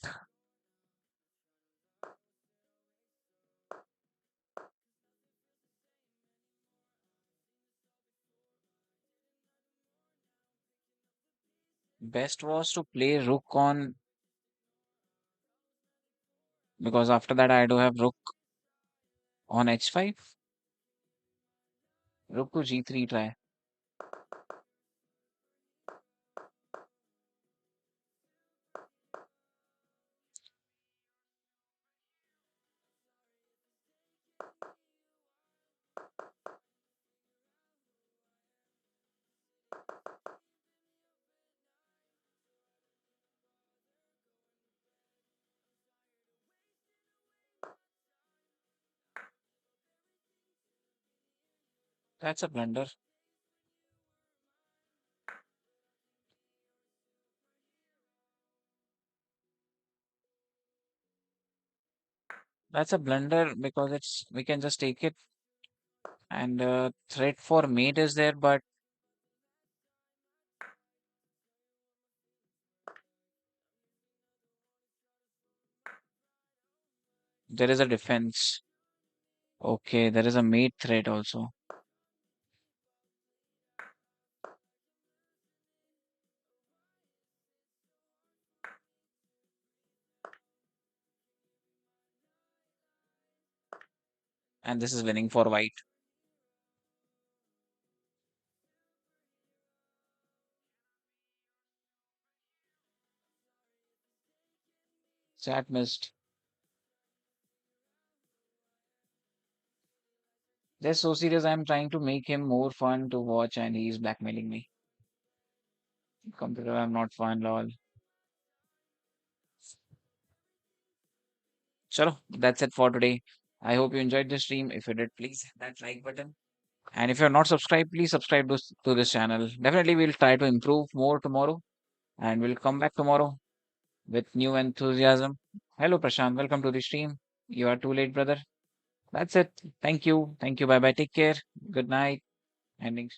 Best was to play rook on because after that I do have rook on h5. Rook to g3 try. That's a blunder. That's a blunder because it's we can just take it, and threat for mate is there, but there is a defense. Okay, there is a mate threat also. And this is winning for white. Chat missed. They're so serious. I'm trying to make him more fun to watch, and he's blackmailing me. Computer, I'm not fun, lol. Chalo, that's it for today. I hope you enjoyed the stream. If you did, please hit that like button. And if you're not subscribed, please subscribe to this channel. Definitely, we'll try to improve more tomorrow, and we'll come back tomorrow with new enthusiasm. Hello, Prashant. Welcome to the stream. You are too late, brother. That's it. Thank you. Thank you. Bye bye. Take care. Good night. Endings.